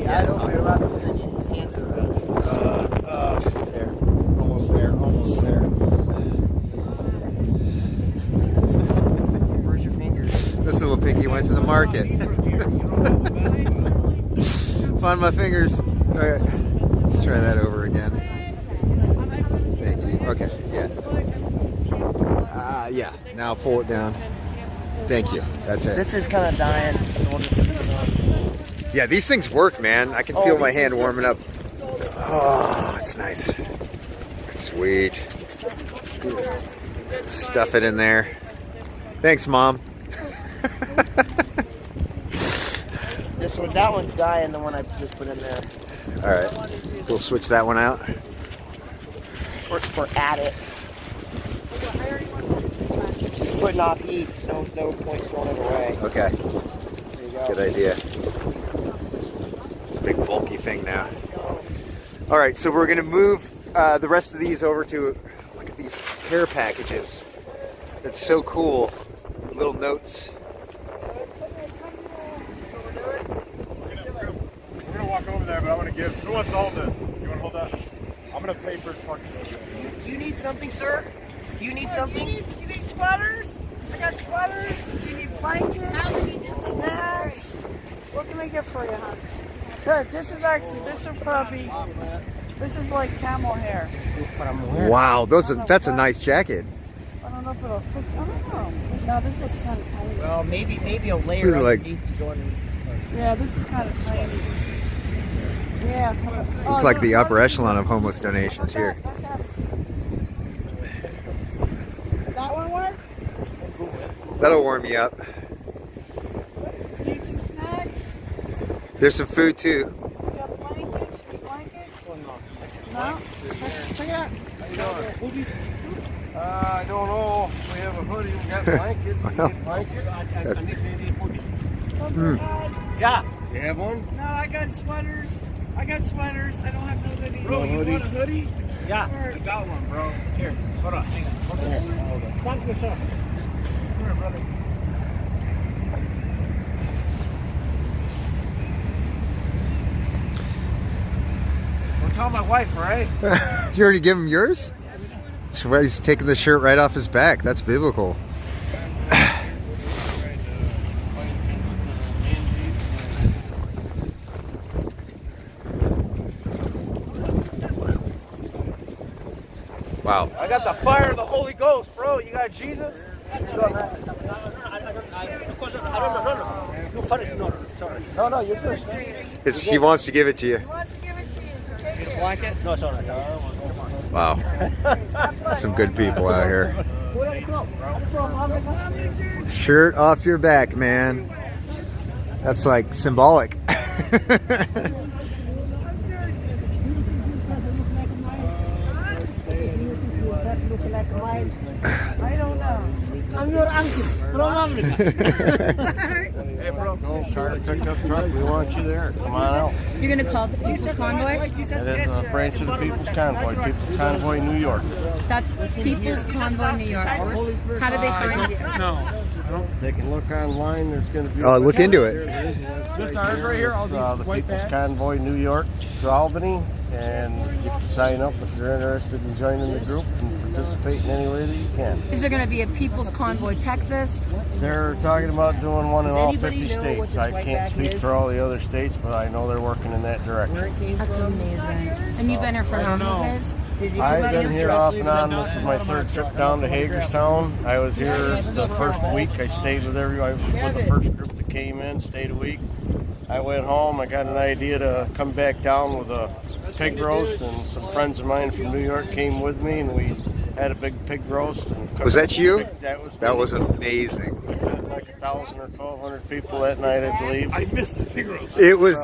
Speaker 5: I don't know. Robert's gonna need his hands are
Speaker 1: There, almost there, almost there.
Speaker 5: Where's your fingers?
Speaker 1: This little piggy went to the market. Find my fingers. All right, let's try that over again. Thank you. Okay, yeah. Yeah, now pull it down. Thank you. That's it.
Speaker 5: This is kind of dying. So we'll just put it on.
Speaker 1: Yeah, these things work, man. I can
Speaker 5: Oh,
Speaker 1: feel my
Speaker 5: these
Speaker 1: hand
Speaker 5: things
Speaker 1: warming up. Oh, it's nice. Sweet. Stuff it in there. Thanks, Mom.
Speaker 5: That one's dying. The one I just put in there.
Speaker 1: All right, we'll switch that one out.
Speaker 5: We're at it. Putting off heat. No point throwing it away.
Speaker 1: Okay,
Speaker 5: There you go.
Speaker 1: good idea. It's a big bulky thing now. All right, so we're gonna move the rest of these over to, look at these care packages. That's so cool. Little notes.
Speaker 6: We're gonna walk over there, but I want to give. Who wants to hold this? You want to hold that? I'm gonna pay for truck.
Speaker 5: You need something, sir? You need something?
Speaker 7: You need sweaters? I got sweaters. You need blankets. You need some snacks. What can I get for you, hon? Here, this is a puppy. This is like camel hair.
Speaker 1: Wow, that's a nice jacket.
Speaker 7: I don't know if it'll fit. I don't know. No, this looks kind of tiny.
Speaker 5: Well, maybe a
Speaker 1: This
Speaker 5: layer
Speaker 1: is like-
Speaker 5: underneath to go underneath this coat.
Speaker 7: Yeah, this is kind of tiny. Yeah.
Speaker 1: It's like the upper echelon of homeless donations here.
Speaker 7: That one work?
Speaker 1: That'll warm you up.
Speaker 7: Need some snacks?
Speaker 1: There's some food too.
Speaker 7: You got blankets? No? Check it out.
Speaker 3: I don't know. We have a hoodie. We got blankets. We get blankets.
Speaker 7: Yeah.
Speaker 3: You have one?
Speaker 7: No, I got sweaters. I don't have no hoodie.
Speaker 3: Bro, you want a hoodie?
Speaker 7: Yeah.
Speaker 3: I got one, bro. Here, hold on. Hang on. Hold on. Come this up. Come here, brother. Don't tell my wife, all right?
Speaker 1: You already give him yours? So he's taking the shirt right off his back. That's biblical. Wow.
Speaker 8: I got the fire of the Holy Ghost, bro. You got Jesus? No, you're first.
Speaker 1: He wants to give it to you.
Speaker 7: He wants to give it to you, so take it.
Speaker 8: Blanket? No, it's all right.
Speaker 1: Wow. Some good people out here. Shirt off your back, man. That's like symbolic.
Speaker 7: I don't know.
Speaker 8: I'm your uncle from America. Hey, bro, go car pickup truck. We want you there. Come on out.
Speaker 2: You're gonna call the People's Convoy?
Speaker 8: That is a branch of the People's Convoy. People's Convoy, New York.
Speaker 2: That's People's Convoy New York. How do they find you?
Speaker 8: They can look online. There's going to be.
Speaker 1: Look into it.
Speaker 8: This ours right here. All these the People's Convoy, New York to Albany, and you can sign up if you're interested in joining the group and participate in any way that you can.
Speaker 2: Is there gonna be a People's Convoy Texas?
Speaker 8: They're talking about doing one in all 50 states. I can't speak for all the other states, but I know they're working in that direction.
Speaker 2: That's amazing. And you've been here for how many days?
Speaker 8: I've been here off and on. This is my third trip down to Hagerstown. I was here the first week. I stayed with everybody. I was with the first group that came in, stayed a week. I went home. I got an idea to come back down with a pig roast, and some friends of mine from New York came with me, and we had a big pig roast. And
Speaker 1: Was that you?
Speaker 8: That
Speaker 1: was amazing.
Speaker 8: We fed like 1,000 or 1,200 people that night, I believe.
Speaker 6: I missed the pig roast.
Speaker 1: It was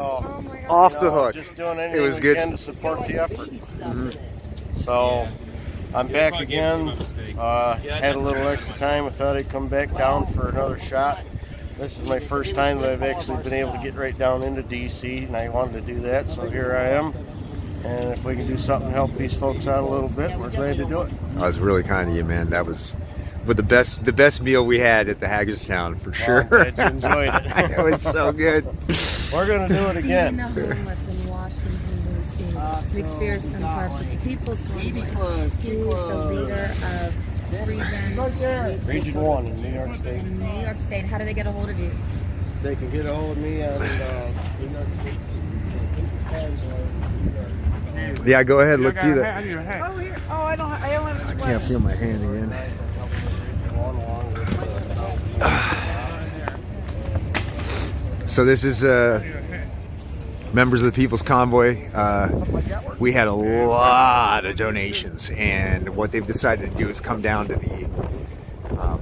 Speaker 1: off the hook.
Speaker 8: Just doing anything
Speaker 1: It was
Speaker 8: we
Speaker 1: good.
Speaker 8: can to support the effort. So I'm back again. Had a little extra time. I thought I'd come back down for another shot. This is my first time that I've actually been able to get right down into DC, and I wanted to do that, so here I am. And if we can do something to help these folks out a little bit, we're ready to do it.
Speaker 1: That was really kind of you, man. That was the best meal we had at the Hagerstown for sure.
Speaker 8: Well, I'm glad you enjoyed it.
Speaker 1: It was so good.
Speaker 8: We're going to do it
Speaker 2: Feeding
Speaker 8: again.
Speaker 2: the homeless in Washington, D.C. McPherson Park with the People's Convoy. He's the leader of
Speaker 8: Region 1 in New York State.
Speaker 2: in New York State. How do they get a hold of you?
Speaker 8: They can get a hold of me on New York State.
Speaker 1: Yeah, go ahead, look through that.
Speaker 7: Oh, here. Oh, I don't have a
Speaker 1: I
Speaker 7: sweater.
Speaker 1: can't feel my hand again. So this is members of the People's Convoy. We had a lot of donations, and what they've decided to do is come down to the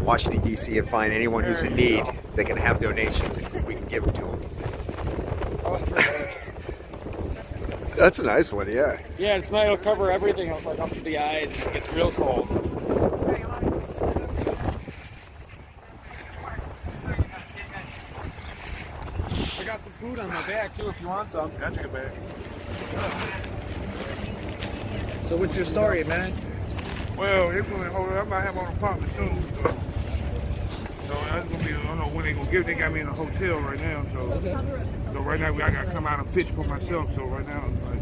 Speaker 1: Washington, D.C. and find anyone who's in need that can have donations, and we can give them to them. That's a nice one, yeah.
Speaker 9: Yeah, it's nice. It'll cover everything like up to the eyes. It gets real cold. I got some food on my back too if you want some.
Speaker 6: I'll take a bag.
Speaker 9: So what's your story, man?
Speaker 6: Well, it's gonna hold up. I might have an apartment soon. So that's gonna be. I don't know when they gonna give. They got me in a hotel right now. So right now I gotta come out and pitch for myself. So right now it's like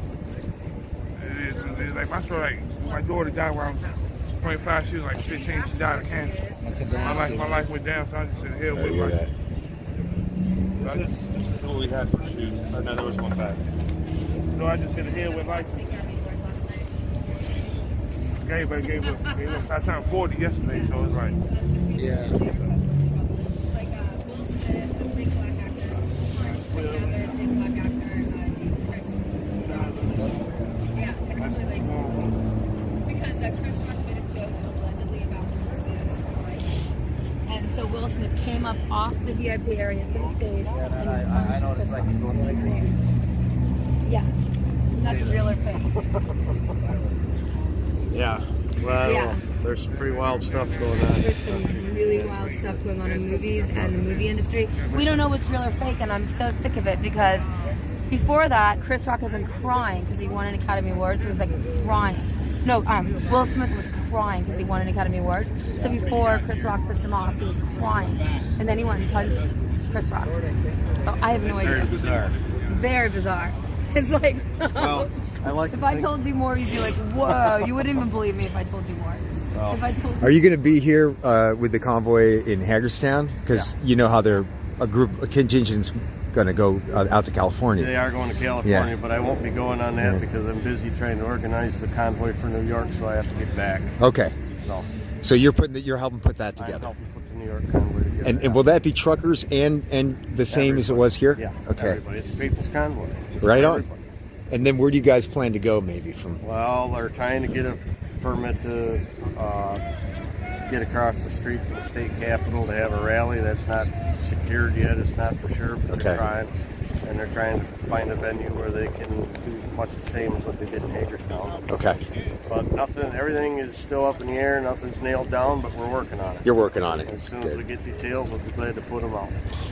Speaker 6: it's like my story. Like my daughter died when I was 25. She was like 15. She died of cancer. My life went down. So I just said, hell with it.
Speaker 9: This is what we had for shoes. Oh, no, there was one back.
Speaker 6: So I just hit a head with lights. Gave up. I turned 40 yesterday, so it's like.
Speaker 9: Yeah.
Speaker 2: Like Will Smith, the big black actor, big black actor, yeah, actually like because Chris Rock made a joke allegedly about homelessness, right? And so Will Smith came up off the VIP area to the stage.
Speaker 8: I know what it's like going like that.
Speaker 2: Yeah, that's real or fake.
Speaker 8: Yeah. Well,
Speaker 2: Yeah.
Speaker 8: there's some pretty wild stuff going on.
Speaker 2: There's some really wild stuff going on in movies and the movie industry. We don't know what's real or fake, and I'm so sick of it because before that, Chris Rock had been crying because he won an Academy Award. So he was like crying. No, Will Smith was crying because he won an Academy Award. So before Chris Rock pissed him off, he was crying, and then he went and punched Chris Rock. So I have no idea.
Speaker 8: Very bizarre.
Speaker 2: Very bizarre. It's like,
Speaker 8: Well, I like
Speaker 2: if
Speaker 8: to
Speaker 2: I
Speaker 8: think-
Speaker 2: told you more, you'd be like, whoa, you wouldn't even believe me if I told you more. If I told
Speaker 1: Are you going to be here with the convoy in Hagerstown? Because you know how they're a contingent's going to go out to California.
Speaker 8: They are going to California,
Speaker 1: Yeah.
Speaker 8: but I won't be going on that because I'm busy trying to organize the convoy for New York, so I have to get back.
Speaker 1: Okay.
Speaker 8: So
Speaker 1: you're helping put that
Speaker 8: I'm
Speaker 1: together.
Speaker 8: helping put the New York convoy together.
Speaker 1: And will that be truckers and the same as it was here?
Speaker 8: Yeah.
Speaker 1: Okay.
Speaker 8: Everybody. It's People's Convoy. It's
Speaker 1: Right
Speaker 8: for
Speaker 1: on.
Speaker 8: everybody.
Speaker 1: And then where do you guys plan to go maybe from?
Speaker 8: Well, they're trying to get a permit to get across the street from the state capitol to have a rally. That's not secured yet. It's not for sure, but they're trying. And they're trying to find a venue where they can do much the same as what they did in Hagerstown.
Speaker 1: Okay.
Speaker 8: But everything is still up in the air. Nothing's nailed down, but we're working on it.
Speaker 1: You're working on it.
Speaker 8: As soon as we get details, we'll be glad to put them out.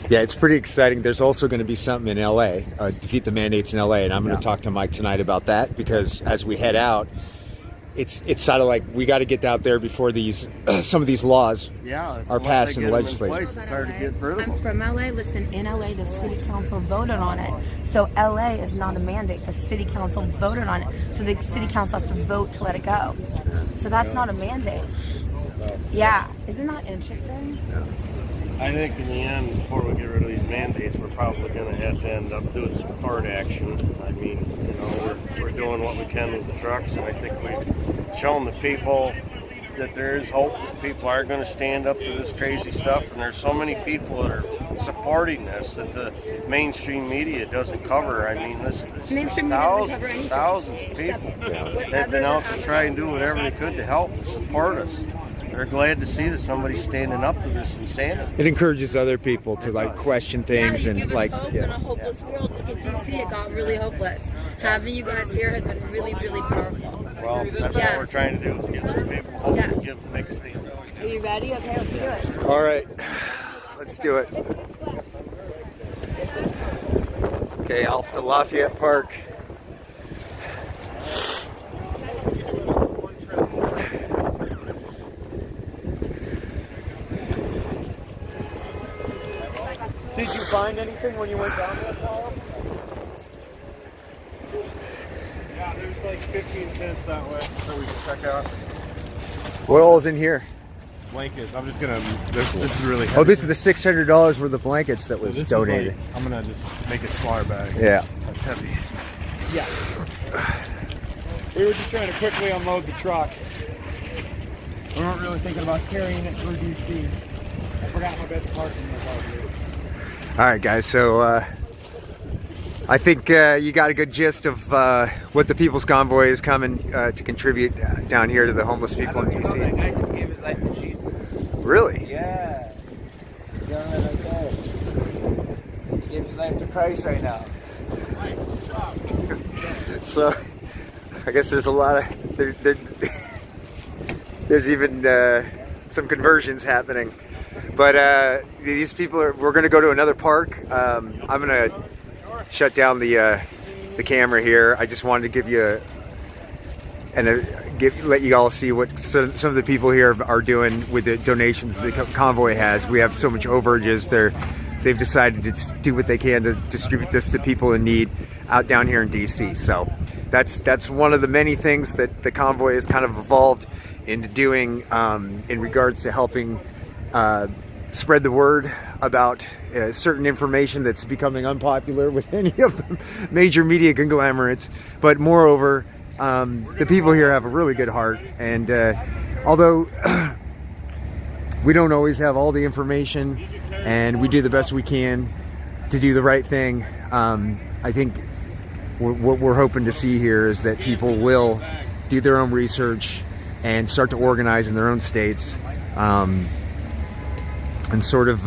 Speaker 1: Yeah, it's pretty exciting. There's also going to be something in LA, Defeat the Mandates in LA, and I'm going to talk to Mike tonight about that because as we head out, it's sort of like we got to get out there before these some of these laws are passed in the legislature.
Speaker 8: It's hard to get rid of them.
Speaker 2: I'm from LA. Listen, in LA, the city council voted on it. So LA is not a mandate. The city council voted on it. So the city council has to vote to let it go. So that's not a mandate. Yeah. Isn't that interesting?
Speaker 8: I think in the end, before we get rid of these mandates, we're probably going to have to end up doing some hard action. I mean, we're doing what we can with the trucks, and I think we've shown the people that there is hope that people are going to stand up to this crazy stuff, and there's so many people that are supporting this that the mainstream media doesn't cover. I mean, this
Speaker 2: Mainstream media doesn't cover anything.
Speaker 8: thousands of people that have been out to try and do whatever they could to help and support us. They're glad to see that somebody's standing up to this insanity.
Speaker 1: It encourages other people to like question things
Speaker 2: you give
Speaker 1: and
Speaker 2: us
Speaker 1: like
Speaker 2: hope in a hopeless world. Look at DC, it got really hopeless. Having you guys here has been really, really powerful.
Speaker 8: Well, that's what we're trying to do is give some people hope and make a stand.
Speaker 2: Are you ready? Okay, let's do it.
Speaker 1: All right, let's do it. Okay, off to Lafayette Park.
Speaker 3: Did you find anything when you went down there, Paul?
Speaker 9: Yeah, there's like 15 tents that way that we can check out.
Speaker 1: What all is in here?
Speaker 9: Blankets. I'm just gonna. This is really heavy.
Speaker 1: Oh, this is the $600 worth of blankets that was
Speaker 9: this
Speaker 1: donated.
Speaker 9: Is like, I'm gonna just make a smaller bag.
Speaker 1: Yeah.
Speaker 9: That's heavy.
Speaker 3: Yeah. We were just trying to quickly unload the truck. We weren't really thinking about carrying it through DC. I forgot my bed parking was out here.
Speaker 1: All right, guys. So I think you got a good gist of what the People's Convoy is coming to contribute down here to the homeless people in DC.
Speaker 3: That guy just gave his life to Jesus.
Speaker 1: Really?
Speaker 3: Yeah. The gentleman right there. He gave his life to Christ right now.
Speaker 1: So I guess there's a lot of there's even some conversions happening. But these people we're going to go to another park. I'm going to shut down the camera here. I just wanted to give you let you all see what some of the people here are doing with the donations the convoy has. We have so much overages. They've decided to do what they can to distribute this to people in need out down here in DC. So that's one of the many things that the convoy has kind of evolved into doing in regards to helping spread the word about certain information that's becoming unpopular with any of the major media conglomerates. But moreover, the people here have a really good heart, and although we don't always have all the information and we do the best we can to do the right thing, I think what we're hoping to see here is that people will do their own research and start to organize in their own states, and sort of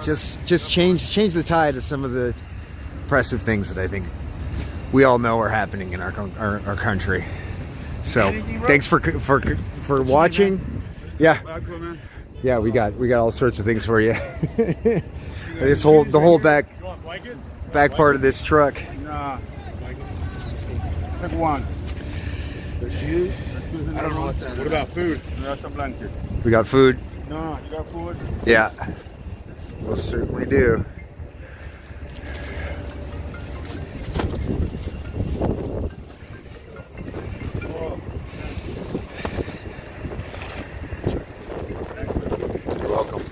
Speaker 1: just change the tide of some of the oppressive things that I think we all know are happening in our country. So thanks for watching. Yeah, we got all sorts of things for you. The whole back part of this truck.
Speaker 6: Nah. Pick one. The shoes? I don't know what's that. What about food? That's a blanket.
Speaker 1: We got food.
Speaker 6: No, you got food?
Speaker 1: Yeah, we'll certainly do. You're welcome.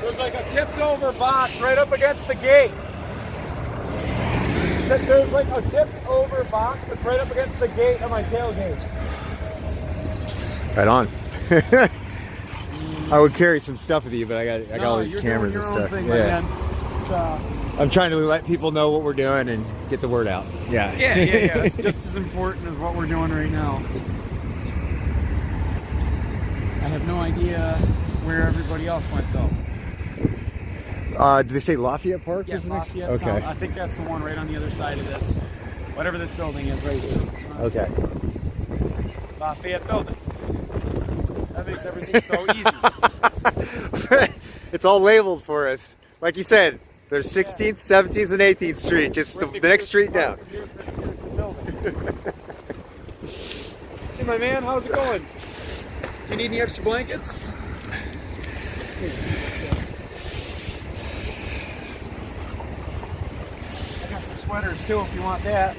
Speaker 3: There's like a tipped over box right up against the gate. There's like a tipped over box that's right up against the gate of my tailgate.
Speaker 1: Right on. I would carry some stuff with you, but I got all these cameras and stuff. I'm trying to let people know what we're doing and get the word out. Yeah.
Speaker 3: Yeah. It's just as important as what we're doing right now. I have no idea where everybody else went though.
Speaker 1: Did they say Lafayette Park?
Speaker 3: Yes, Lafayette.
Speaker 1: Okay.
Speaker 3: I think that's the one right on the other side of this. Whatever this building is right here.
Speaker 1: Okay.
Speaker 3: Lafayette building. That makes everything so easy.
Speaker 1: It's all labeled for us. Like you said, there's 16th, 17th, and 18th Street. Just the next street down.
Speaker 3: Hey, my man, how's it going? You need any extra blankets? I got some sweaters too if you want that.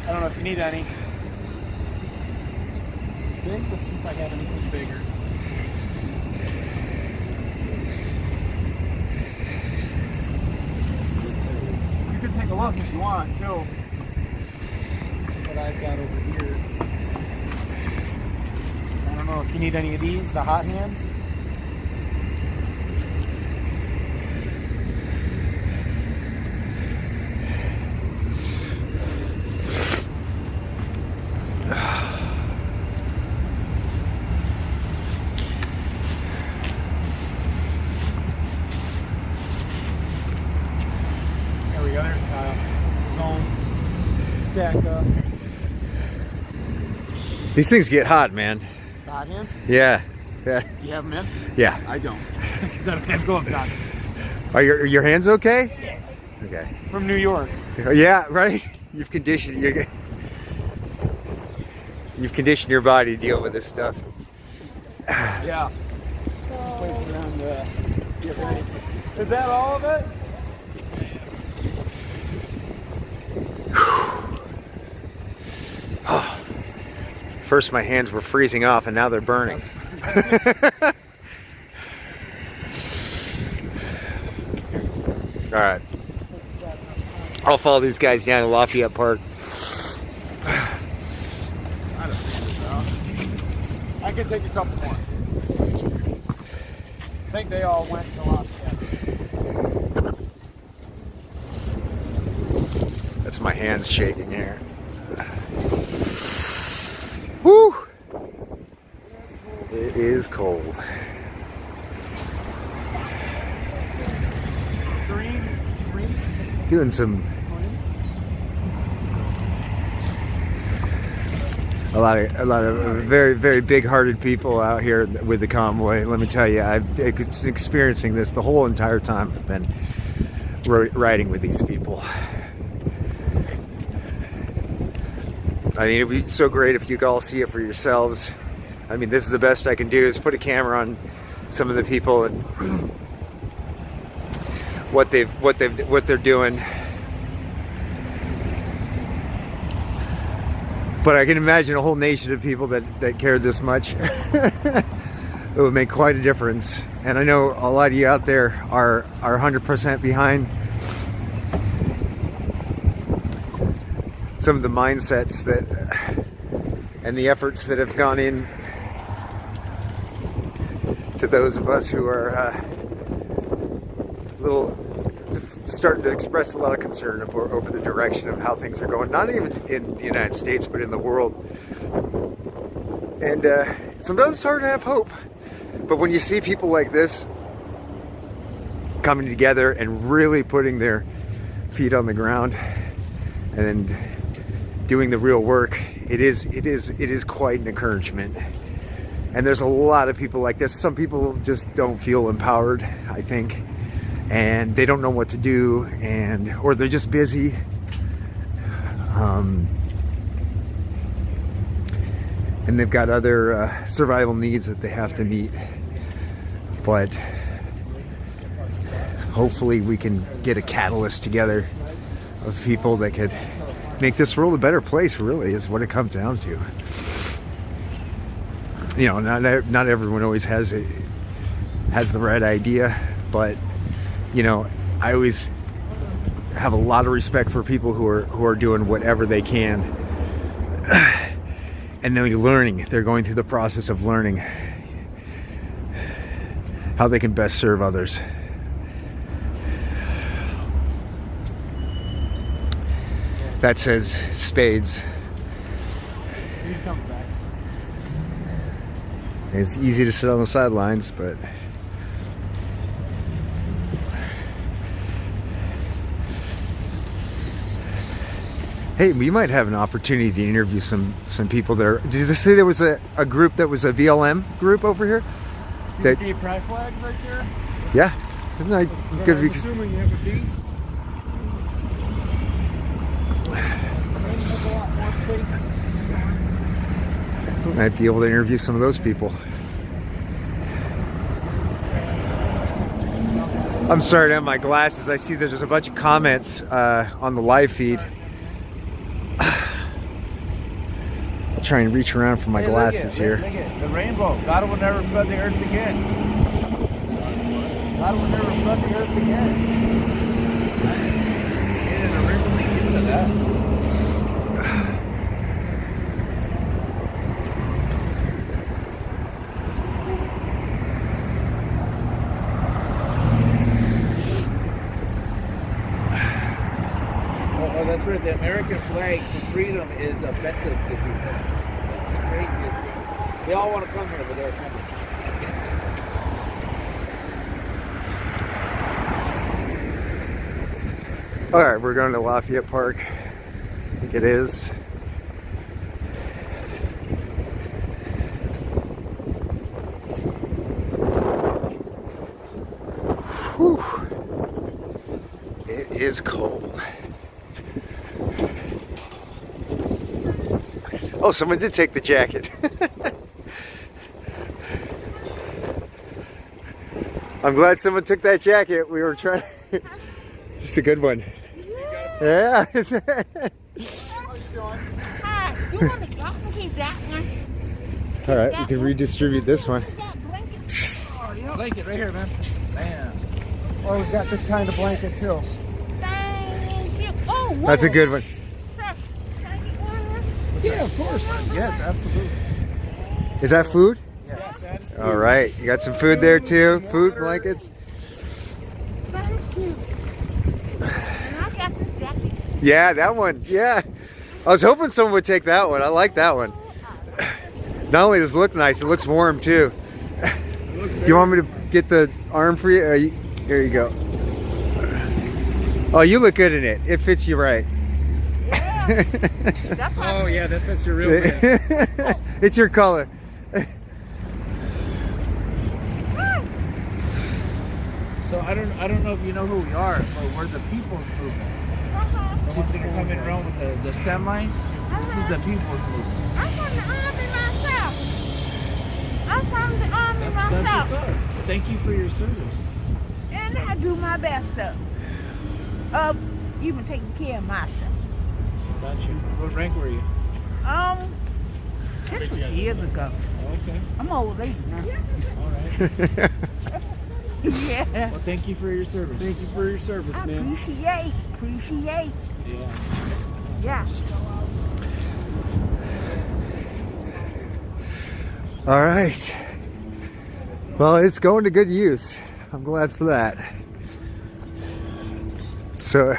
Speaker 3: I don't know if you need any. Let's see if I have anything bigger. You can take a look if you want too. This is what I've got over here. I don't know if you need any of these, the hot hands. There we go, there's Kyle. Zone. Stack up.
Speaker 1: These things get hot, man.
Speaker 3: The hot hands?
Speaker 1: Yeah.
Speaker 3: Do you have them in?
Speaker 1: Yeah.
Speaker 3: I don't. Because I don't have gloves on.
Speaker 1: Are your hands okay? Yeah. Okay.
Speaker 3: From New York.
Speaker 1: Yeah, right? You've conditioned your body to deal with this stuff.
Speaker 3: Yeah. Waiting around to get ready. Is that all of it?
Speaker 1: First my hands were freezing off and now they're burning. All right. I'll follow these guys down to Lafayette Park.
Speaker 3: I can take a couple more. I think they all went to Lafayette.
Speaker 1: That's my hands shaking here. Woo! It is cold.
Speaker 3: Green.
Speaker 1: Doing some a lot of very, very big-hearted people out here with the convoy. Let me tell you, I've been experiencing this the whole entire time I've been riding with these people. I mean, it'd be so great if you could all see it for yourselves. I mean, this is the best I can do, is put a camera on some of the people and what they're doing. But I can imagine a whole nation of people that cared this much. It would make quite a difference. And I know a lot of you out there are 100% behind some of the mindsets and the efforts that have gone in to those of us who are starting to express a lot of concern over the direction of how things are going, not even in the United States, but in the world. And sometimes it's hard to have hope. But when you see people like this coming together and really putting their feet on the ground and doing the real work, it is quite an encouragement. And there's a lot of people like this. Some people just don't feel empowered, I think, and they don't know what to do, or they're just busy. And they've got other survival needs that they have to meet. But hopefully we can get a catalyst together of people that could make this world a better place, really, is what it comes down to. you know, not everyone always has the right idea, but you know, I always have a lot of respect for people who are doing whatever they can, and they're learning. They're going through the process of learning how they can best serve others. That says Spades.
Speaker 3: He's coming back.
Speaker 1: It's easy to sit on the sidelines, but hey, we might have an opportunity to interview some people there. Did you say there was a group that was a VLM group over here?
Speaker 3: See the gay pride flag right there?
Speaker 1: Yeah. Isn't that good?
Speaker 3: I'm assuming it would be.
Speaker 1: Might be able to interview some of those people. I'm sorry to have my glasses. I see that there's a bunch of comments on the live feed. I'll try and reach around for my glasses here.
Speaker 10: Look at the rainbow. God will never flood the earth again. God will never flood the earth again. And a river link into that. Oh, that's right. The American flag for freedom is offensive to people. That's the craziest thing. They all want to come here, but they're coming.
Speaker 1: All right, we're going to Lafayette Park. I think it is. Whew. It is cold. Oh, someone did take the jacket. I'm glad someone took that jacket. We were trying. It's a good one. Yeah.
Speaker 7: Hi, you want to keep that one?
Speaker 1: All right, we can redistribute this one.
Speaker 10: Blanket right here, man. Bam.
Speaker 3: Or we've got this kind of blanket too.
Speaker 7: Thank you. Oh, wow.
Speaker 1: That's a good one.
Speaker 3: Yeah, of course. Yes, absolutely.
Speaker 1: Is that food?
Speaker 3: Yes, that is.
Speaker 1: All right, you got some food there too. Food, blankets.
Speaker 7: Thank you. And I got this jacket.
Speaker 1: Yeah, that one. Yeah, I was hoping someone would take that one. I like that one. Not only does it look nice, it looks warm too. You want me to get the arm for you? Here you go. Oh, you look good in it. It fits you right.
Speaker 3: Oh yeah, that fits your real man.
Speaker 1: It's your color.
Speaker 10: So I don't know if you know who we are, but we're the People's Movement. The ones that are coming around with the semis. This is the People's Movement.
Speaker 7: I'm from the army myself. I'm from the army
Speaker 10: That's
Speaker 7: myself.
Speaker 10: what's up. Thank you for your service.
Speaker 7: And I do my best of even taking care of myself.
Speaker 10: Got you. What rank were you?
Speaker 7: This was years ago.
Speaker 10: Okay.
Speaker 7: I'm old lady now.
Speaker 10: All right.
Speaker 7: Yeah.
Speaker 10: Well, thank you for your service.
Speaker 3: Thank you for your service,
Speaker 7: I
Speaker 3: man.
Speaker 7: appreciate.
Speaker 10: Yeah.
Speaker 7: Yeah.
Speaker 1: All right. Well, it's going to good use. I'm glad for that. So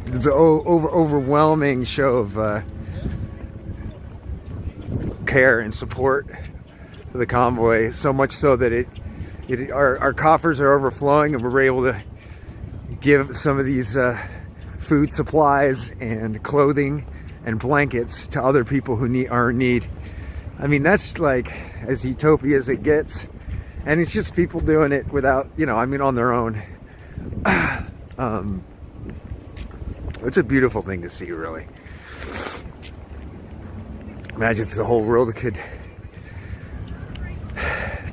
Speaker 1: it's an overwhelming show of care and support for the convoy. So much so that our coffers are overflowing, and we're able to give some of these food supplies and clothing and blankets to other people who are in need. I mean, that's like as utopia as it gets, and it's just people doing it without, on their own. It's a beautiful thing to see, really. Imagine if the whole world could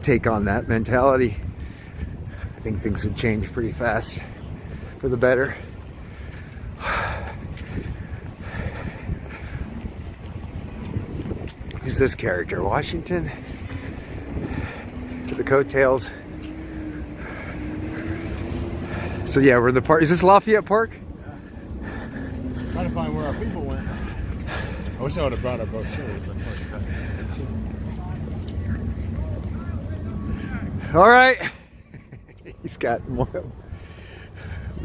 Speaker 1: take on that mentality. I think things would change pretty fast for the better. Who's this character? Washington? To the coattails. So yeah, we're in the park. Is this Lafayette Park?
Speaker 3: Trying to find where our people went. I wish I would have brought our brochures.
Speaker 1: All right. He's got more.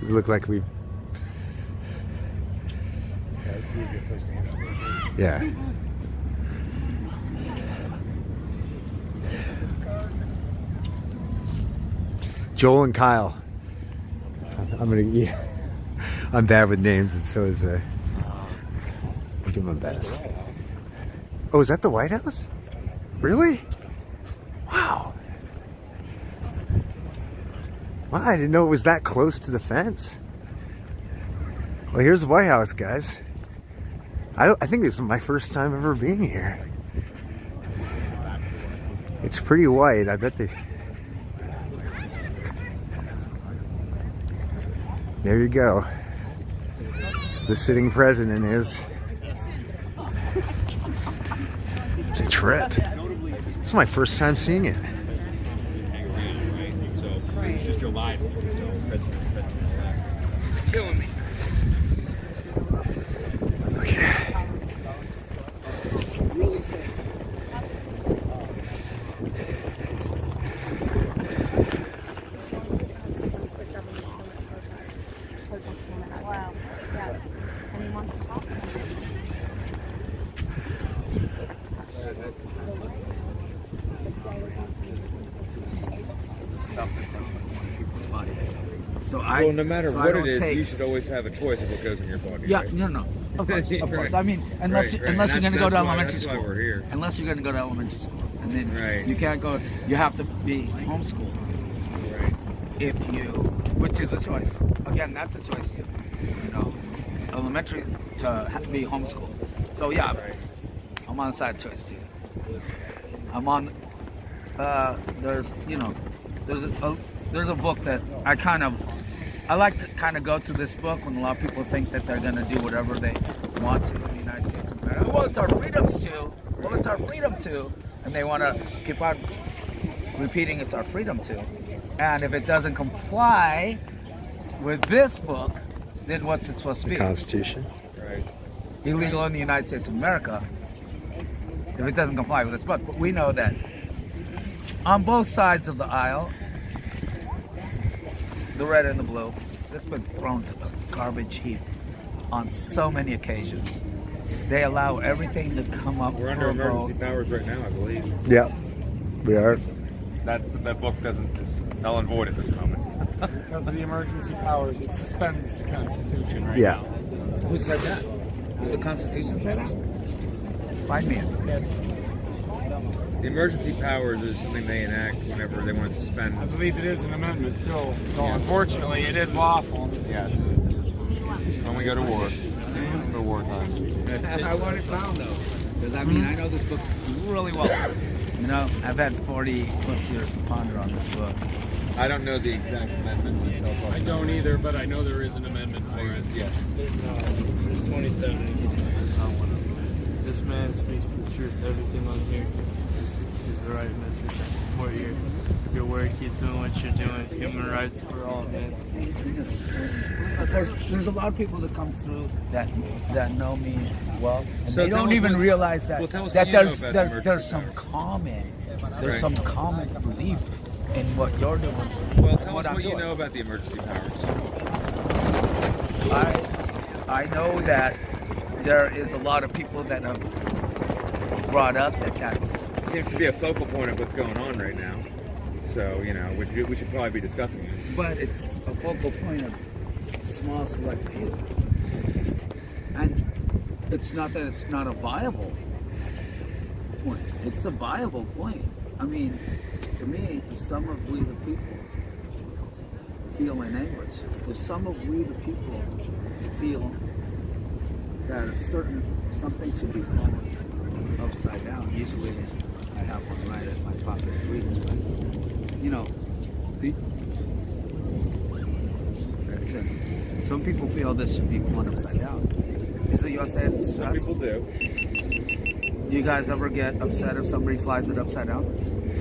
Speaker 1: We look like we've.
Speaker 3: Yeah, this would be a good place to get our
Speaker 1: Yeah. Joel and Kyle. I'm gonna. Yeah. I'm bad with names, and so is. I'll do my best. Oh, is that the White House? Really? Wow. Wow, I didn't know it was that close to the fence. Well, here's the White House, guys. I think this is my first time ever being here. It's pretty white. I bet they... There you go. The sitting president is... It's a trip. It's my first time seeing it.
Speaker 9: It's just your life. Killing me.
Speaker 1: Okay.
Speaker 2: Wow. Yeah. And he wants to talk.
Speaker 10: So
Speaker 9: Well, no matter
Speaker 10: so
Speaker 9: what
Speaker 10: I
Speaker 9: it
Speaker 10: don't
Speaker 9: is,
Speaker 10: take,
Speaker 9: you should always have a choice of what goes in your body.
Speaker 10: Yeah,
Speaker 9: right?
Speaker 10: no. Of course.
Speaker 9: Right.
Speaker 10: I mean, unless
Speaker 9: Right.
Speaker 10: unless you're
Speaker 9: And
Speaker 10: going to go to
Speaker 9: that's why-
Speaker 10: elementary
Speaker 9: that's why
Speaker 10: school.
Speaker 9: we're here.
Speaker 10: Unless you're going to go to elementary school, and then
Speaker 9: Right.
Speaker 10: you can't go. You have to be homeschooled.
Speaker 9: Right.
Speaker 10: If you, which is a choice. Again, that's a choice too. You know, elementary to be homeschooled. So yeah,
Speaker 9: Right.
Speaker 10: I'm on the side choice too. I'm on. There's a book that I like to kind of go to this book when a lot of people think that they're going to do whatever they want to in the United States of America. Well, it's our freedoms too. Well, it's our freedom too. And they want to keep on repeating it's our freedom too. And if it doesn't comply with this book, then what's it supposed to be?
Speaker 1: Constitution.
Speaker 9: Right.
Speaker 10: Illegal in the United States of America if it doesn't comply with this book. But we know that on both sides of the aisle, the red and the blue, it's been thrown to the garbage heap on so many occasions. They allow everything to come up
Speaker 9: We're
Speaker 10: for
Speaker 9: under
Speaker 10: a
Speaker 9: emergency
Speaker 10: vote.
Speaker 9: powers right now, I believe.
Speaker 1: Yeah, we are.
Speaker 9: That book is null and void at this moment.
Speaker 3: Because of the emergency powers, it suspends the Constitution right
Speaker 1: Yeah.
Speaker 3: now.
Speaker 10: Who said that? Does the Constitution say that? Find me.
Speaker 9: The emergency powers is something they enact whenever they want to suspend.
Speaker 3: I believe it is an amendment too. So unfortunately, it is lawful.
Speaker 9: Yes. When we go to war. For wartime.
Speaker 10: I want it found though, because I mean I know this book really well. You know, I've had 40 plus years to ponder on this book.
Speaker 9: I don't know the exact amendment myself.
Speaker 3: I don't either, but I know there is an amendment for it.
Speaker 9: Yes.
Speaker 3: There's 27. This man speaks the truth. Everything on here is the right message. I support your work. Keep doing what you're doing. Human rights for all, man.
Speaker 10: There's a lot of people that come through that know me well, and
Speaker 9: So
Speaker 10: they
Speaker 9: tell
Speaker 10: don't
Speaker 9: us
Speaker 10: even
Speaker 9: what-
Speaker 10: realize that
Speaker 9: well, tell us
Speaker 10: that
Speaker 9: what you know
Speaker 10: there's
Speaker 9: about
Speaker 10: there,
Speaker 9: emergency
Speaker 10: there's some
Speaker 9: powers.
Speaker 10: there's
Speaker 9: Right.
Speaker 10: some common belief in what you're doing.
Speaker 9: Well, tell us
Speaker 10: I'm
Speaker 9: what you
Speaker 10: doing.
Speaker 9: know about the emergency powers.
Speaker 10: I know that there is a lot of people that have brought up that's
Speaker 9: Seems to be a focal point of what's going on right now. So, you know, we should probably be discussing it.
Speaker 10: but it's a focal point of small select few. And it's not that it's not a viable point. It's a viable point. I mean, to me, if some of we the people feel in anguish, if some of we the people feel that a certain something should be thrown upside down, usually I have one right at my pocket reading, but you know, some people feel this should be thrown upside down. Is it your saying?
Speaker 9: Some people do.
Speaker 10: You guys ever get upset if somebody flies it upside down?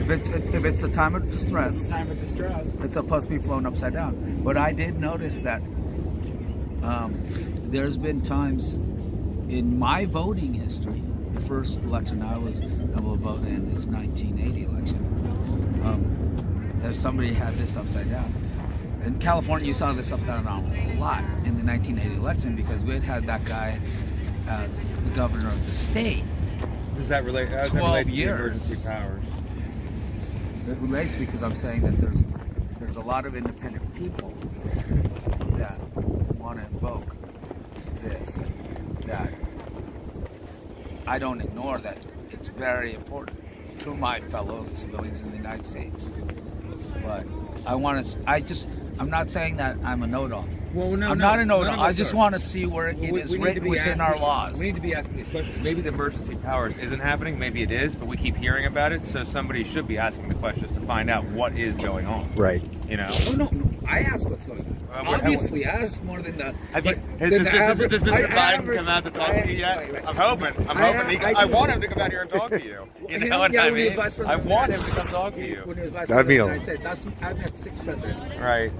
Speaker 10: If it's a time of distress, it's supposed to be flown upside down. But I did notice that there's been times in my voting history, the first election I was able to vote in is 1980 election. That somebody had this upside down. In California, you saw this upside down a lot in the 1980 election because we had that guy as the governor of the state.
Speaker 9: Does that relate? How does
Speaker 10: 12
Speaker 9: that relate to the
Speaker 10: years.
Speaker 9: emergency powers?
Speaker 10: It relates because I'm saying that there's a lot of independent people that want to invoke this. That I don't ignore that it's very important to my fellow civilians in the United States. But I want to. I'm not saying that I'm a know-it-all.
Speaker 9: Well, no,
Speaker 10: I'm
Speaker 9: no,
Speaker 10: not a know-it-all.
Speaker 9: none of
Speaker 10: I
Speaker 9: us
Speaker 10: just
Speaker 9: are.
Speaker 10: want to see where it is written within our laws.
Speaker 9: We need to be asking these questions. Maybe the emergency powers isn't happening. Maybe it is, but we keep hearing about it. So somebody should be asking the questions to find out what is going on.
Speaker 1: Right.
Speaker 9: You know.
Speaker 10: Oh, no. I ask what's going on. Obviously, I ask more than that.
Speaker 9: Does Mr. Biden come out to talk to you yet?
Speaker 10: Wait.
Speaker 9: I'm hoping. I want him to come out here and talk to you. You know what I mean? I want him to come talk to you.
Speaker 10: When he was vice
Speaker 1: That'd be
Speaker 10: president of the United States, I've met 6 presidents.
Speaker 9: Right.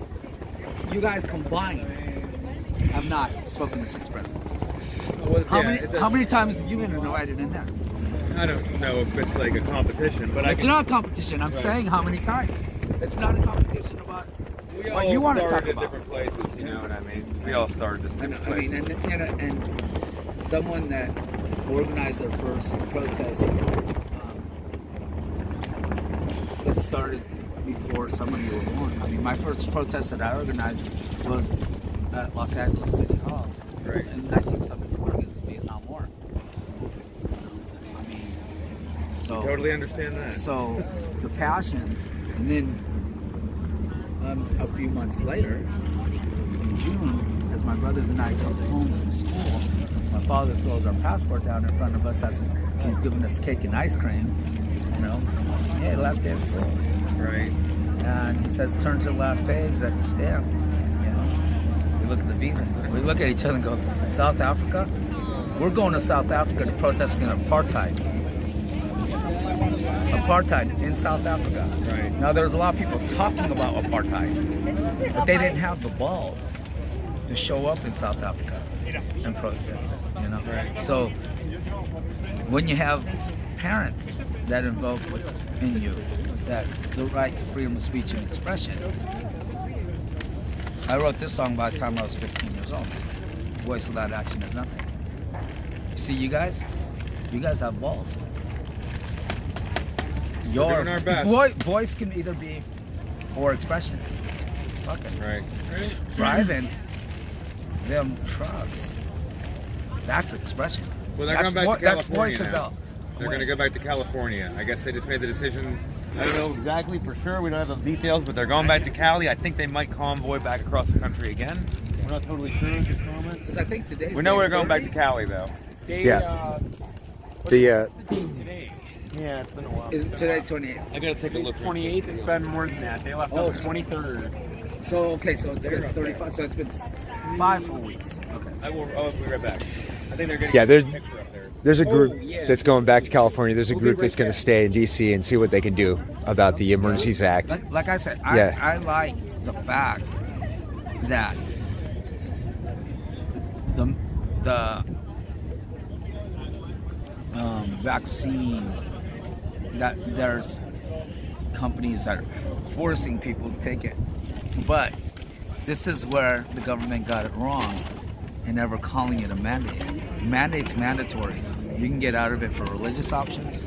Speaker 10: You guys combined have not spoken to 6 presidents.
Speaker 9: Well,
Speaker 10: How many times have you been invited in there?
Speaker 9: I don't know if it's like a competition, but
Speaker 10: It's not a competition. I'm saying how many times. It's not a competition about
Speaker 9: we
Speaker 10: what
Speaker 9: all
Speaker 10: you want to talk
Speaker 9: started at
Speaker 10: about.
Speaker 9: different places. You know what I mean? We all started at different places.
Speaker 10: And someone that organized their first protest, it started before some of you were born. I mean, my first protest that I organized was at Los Angeles City Hall in 1974 against the Vietnam War. I mean, so
Speaker 9: Totally understand that.
Speaker 10: So the passion, and then a few months later, in June, as my brothers and I come home from school, my father throws our passport down in front of us as he's giving us cake and ice cream. You know, hey, last day of school.
Speaker 9: Right.
Speaker 10: And he says, turn to the last page, that's the stamp. You know, we look at the visa. We look at each other and go, South Africa? We're going to South Africa to protest against apartheid. Apartheid is in South Africa.
Speaker 9: Right.
Speaker 10: Now, there's a lot of people talking about apartheid, but they didn't have the balls to show up in South Africa and protest it, you know?
Speaker 9: Right.
Speaker 10: So, when you have parents that invoke within you that the right to freedom of speech and expression. I wrote this song by the time I was 15 years old. Voice without action is nothing. You see, you guys have balls.
Speaker 9: We're doing our best.
Speaker 10: Voice can either be or expression. Fuck it.
Speaker 9: Right.
Speaker 10: Driving them trucks. That's expression.
Speaker 9: Well, they're going back to
Speaker 10: That's
Speaker 9: California
Speaker 10: voice is
Speaker 9: now.
Speaker 10: out.
Speaker 9: They're going to go back to California. I guess they just made the decision. I don't know exactly for sure. We don't have the details, but they're going back to Cali. I think they might convoy back across the country again. We're not totally sure at this moment.
Speaker 10: Because I think today's
Speaker 9: We know we're going back to Cali, though.
Speaker 1: Yeah.
Speaker 3: Today.
Speaker 9: Yeah, it's been a while.
Speaker 10: Is it today 28th?
Speaker 9: I got to take a look.
Speaker 3: 28th. It's been more than that. They left on the 23rd.
Speaker 10: So okay, so it's been 35. So it's been 5 full weeks. Okay.
Speaker 9: I'll be right back. I think they're going
Speaker 1: Yeah,
Speaker 9: to get a picture up there.
Speaker 1: There's a group
Speaker 10: yeah.
Speaker 1: that's going back to California. There's a
Speaker 10: We'll be
Speaker 1: group
Speaker 10: right
Speaker 1: that's going to
Speaker 10: back.
Speaker 1: stay in D.C. and see what they can do about the Emergencies Act.
Speaker 10: Like I said,
Speaker 1: Yeah.
Speaker 10: I like the fact that the vaccine, that there's companies that are forcing people to take it, but this is where the government got it wrong in never calling it a mandate. Mandate's mandatory. You can get out of it for religious options.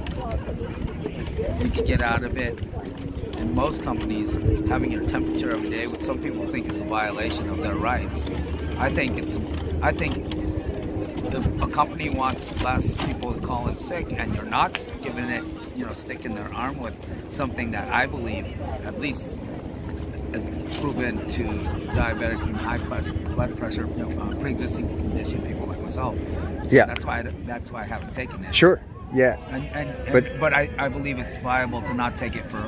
Speaker 10: You can get out of it in most companies having your temperature every day, which some people think is a violation of their rights. I think if a company wants less people to call in sick and you're not giving it, sticking their arm with something that I believe at least has proven to diabetic and high blood pressure, pre-existing condition people like myself.
Speaker 1: Yeah.
Speaker 10: That's why I haven't taken it.
Speaker 1: Sure. Yeah.
Speaker 10: But I believe it's viable to not take it for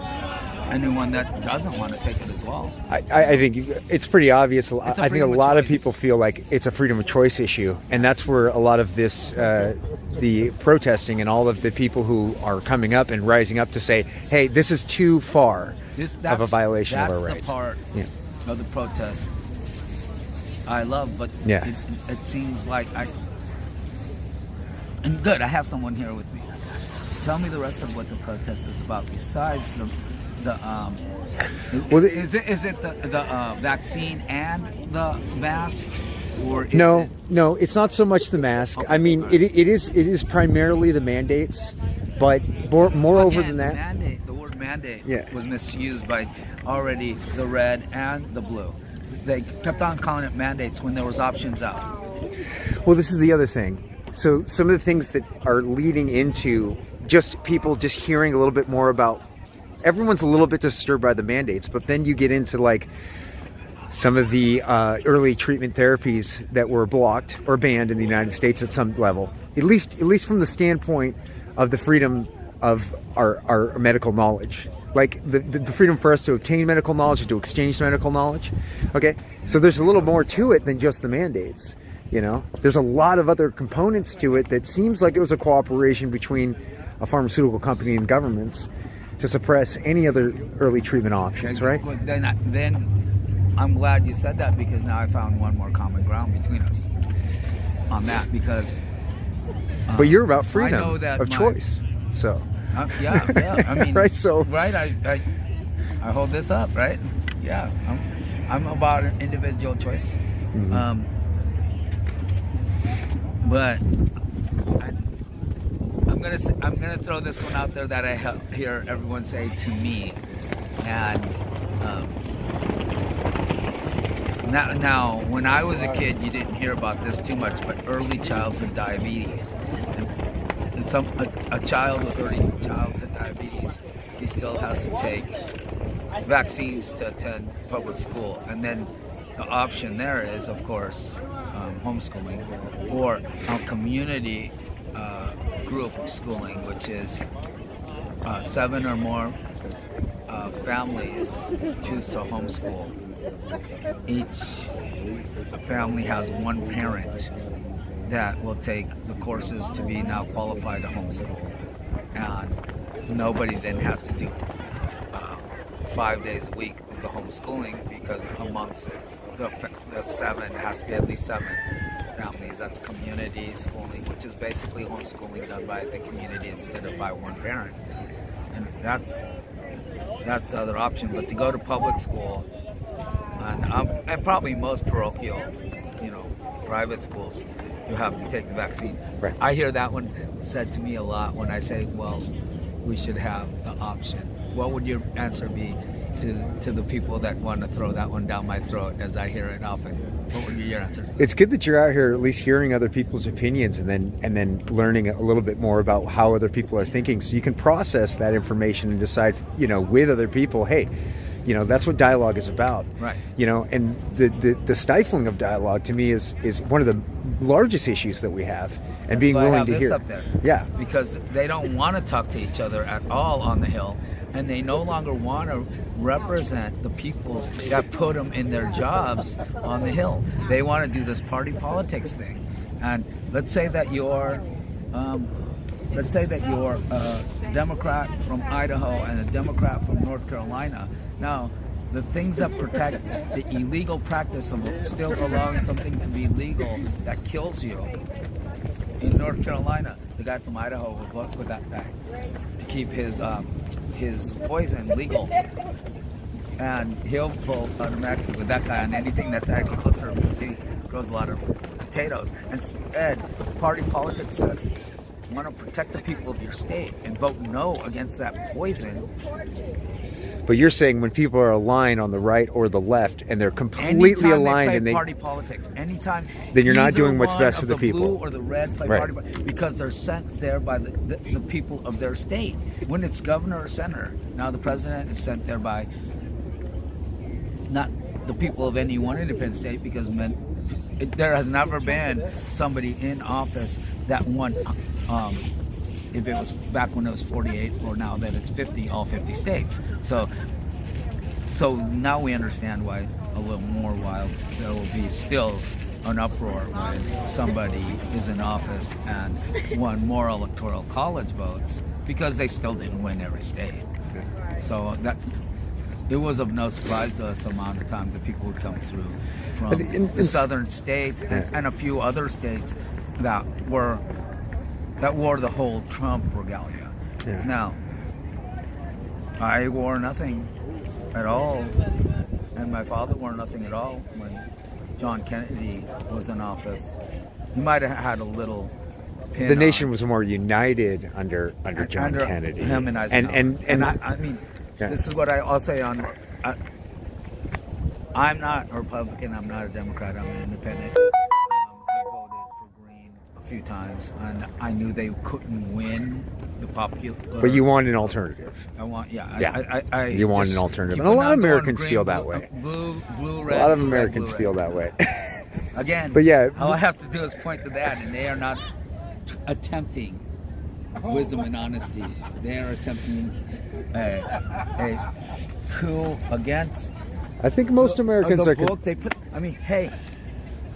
Speaker 10: anyone that doesn't want to take it as well.
Speaker 1: I think it's pretty obvious. I think a
Speaker 10: freedom of
Speaker 1: lot of
Speaker 10: choice.
Speaker 1: people feel like it's a freedom of choice issue, and that's where a lot of this, the protesting and all of the people who are coming up and rising up to say, hey, this is too far of a violation of our rights.
Speaker 10: That's the part of the protest I love, but
Speaker 1: Yeah.
Speaker 10: it seems like and good, I have someone here with me. Tell me the rest of what the protest is about besides is it the vaccine and the mask, or is it?
Speaker 1: No, it's not so much the mask. I mean, it is primarily the mandates, but moreover
Speaker 10: Again,
Speaker 1: than that,
Speaker 10: the word mandate
Speaker 1: Yeah.
Speaker 10: was misused by already the red and the blue. They kept on calling it mandates when there was options out.
Speaker 1: well, this is the other thing. So some of the things that are leading into just people just hearing a little bit more about, everyone's a little bit disturbed by the mandates, but then you get into like some of the early treatment therapies that were blocked or banned in the United States at some level, at least from the standpoint of the freedom of our medical knowledge, like the freedom for us to obtain medical knowledge and to exchange medical knowledge. Okay, so there's a little more to it than just the mandates. You know, there's a lot of other components to it that seems like it was a cooperation between a pharmaceutical company and governments to suppress any other early treatment options, right?
Speaker 10: But then I'm glad you said that, because now I found one more common ground between us on that, because
Speaker 1: But you're about freedom
Speaker 10: I know that
Speaker 1: of choice, so
Speaker 10: yeah. I mean,
Speaker 1: right? So
Speaker 10: right, I hold this up, right? Yeah, I'm about individual choice.
Speaker 1: Mm-hmm.
Speaker 10: But I'm gonna throw this one out there that I hear everyone say to me, and now when I was a kid, you didn't hear about this too much, but early childhood diabetes. And a child with early childhood diabetes, he still has to take vaccines to attend public school, and then the option there is, of course, homeschooling or a community group schooling, which is 7 or more families choose to homeschool. Each family has one parent that will take the courses to be now qualified to homeschool, and nobody then has to do 5 days a week of the homeschooling, because amongst the 7, it has to be at least 7 families. That's community schooling, which is basically homeschooling done by the community instead of by one parent. And that's the other option. But to go to public school, and probably most parochial, private schools, you have to take the vaccine.
Speaker 1: Right.
Speaker 10: I hear that one said to me a lot when I say, well, we should have the option. What would your answer be to the people that want to throw that one down my throat, as I hear it often? What would be your answer?
Speaker 1: it's good that you're out here at least hearing other people's opinions, and then learning a little bit more about how other people are thinking, so you can process that information and decide, with other people, hey, that's what dialogue is about.
Speaker 10: Right.
Speaker 1: And the stifling of dialogue to me is one of the largest issues that we have, and being
Speaker 10: But I
Speaker 1: willing
Speaker 10: have
Speaker 1: to
Speaker 10: this
Speaker 1: hear.
Speaker 10: up there.
Speaker 1: Yeah.
Speaker 10: Because they don't want to talk to each other at all on the Hill, and they no longer want to represent the people that put them in their jobs on the Hill. They want to do this party politics thing. And let's say that you're a Democrat from Idaho and a Democrat from North Carolina. Now, the things that protect the illegal practice of still allowing something to be legal that kills you. In North Carolina, the guy from Idaho will vote for that guy to keep his poison legal, and he'll vote automatically with that guy on anything that's agriculture, because he grows a lot of potatoes. Instead, party politics says, you want to protect the people of your state and vote no against that poison.
Speaker 1: But you're saying when people are aligned on the right or the left, and they're completely
Speaker 10: Anytime
Speaker 1: aligned,
Speaker 10: they
Speaker 1: and
Speaker 10: play party politics, anytime,
Speaker 1: then you're not
Speaker 10: either
Speaker 1: doing what's
Speaker 10: one
Speaker 1: best for
Speaker 10: of
Speaker 1: the people.
Speaker 10: Blue or the red play
Speaker 1: Right.
Speaker 10: party because they're sent there by the people of their state. When it's governor or senator, now the president is sent there by not the people of any one independent state, because there has never been somebody in office that won. If it was back when it was 48, or now that it's 50, all 50 states. So So now we understand why a little more while there will be still an uproar when somebody is in office and won more electoral college votes because they still didn't win every state. So that it was of no surprise to us the amount of times that people would come through from the southern states and a few other states that wore the whole Trump regalia.
Speaker 1: Yeah.
Speaker 10: Now, I wore nothing at all, and my father wore nothing at all when John Kennedy was in office. He might have had a little pin
Speaker 1: The nation
Speaker 10: on.
Speaker 1: was more united under John Kennedy.
Speaker 10: Him and Eisenhower. And I mean,
Speaker 1: yeah.
Speaker 10: this is what I'll say on. I'm not a Republican. I'm not a Democrat. I'm an independent. I voted for Green a few times, and I knew they couldn't win the popular.
Speaker 1: But you want an alternative.
Speaker 10: I want,
Speaker 1: You want an alternative. And a lot of Americans feel that way.
Speaker 10: Blue,
Speaker 1: A
Speaker 10: red.
Speaker 1: lot of
Speaker 10: blue, red,
Speaker 1: Americans
Speaker 10: blue,
Speaker 1: feel
Speaker 10: red.
Speaker 1: that way.
Speaker 10: Again,
Speaker 1: But yeah.
Speaker 10: all I have to do is point to that, and they are not attempting wisdom and honesty. They are attempting a coup against.
Speaker 1: I think most Americans
Speaker 10: the
Speaker 1: are.
Speaker 10: book they put. I mean, hey,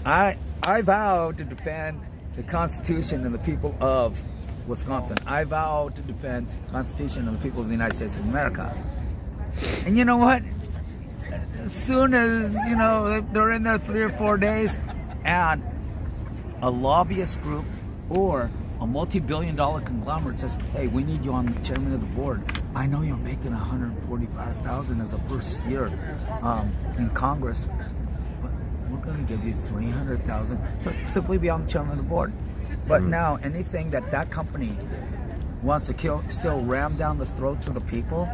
Speaker 10: I vow to defend the Constitution and the people of Wisconsin. I vow to defend the Constitution and the people of the United States of America. And you know what? As soon as, they're in there 3 or 4 days and a lobbyist group or a multi-billion-dollar conglomerate says, hey, we need you on the chairman of the board. I know you're making $145,000 as a first year in Congress, but we're going to give you $300,000 to simply be on the chairman of the board. But now anything that company wants to still ram down the throats of the people,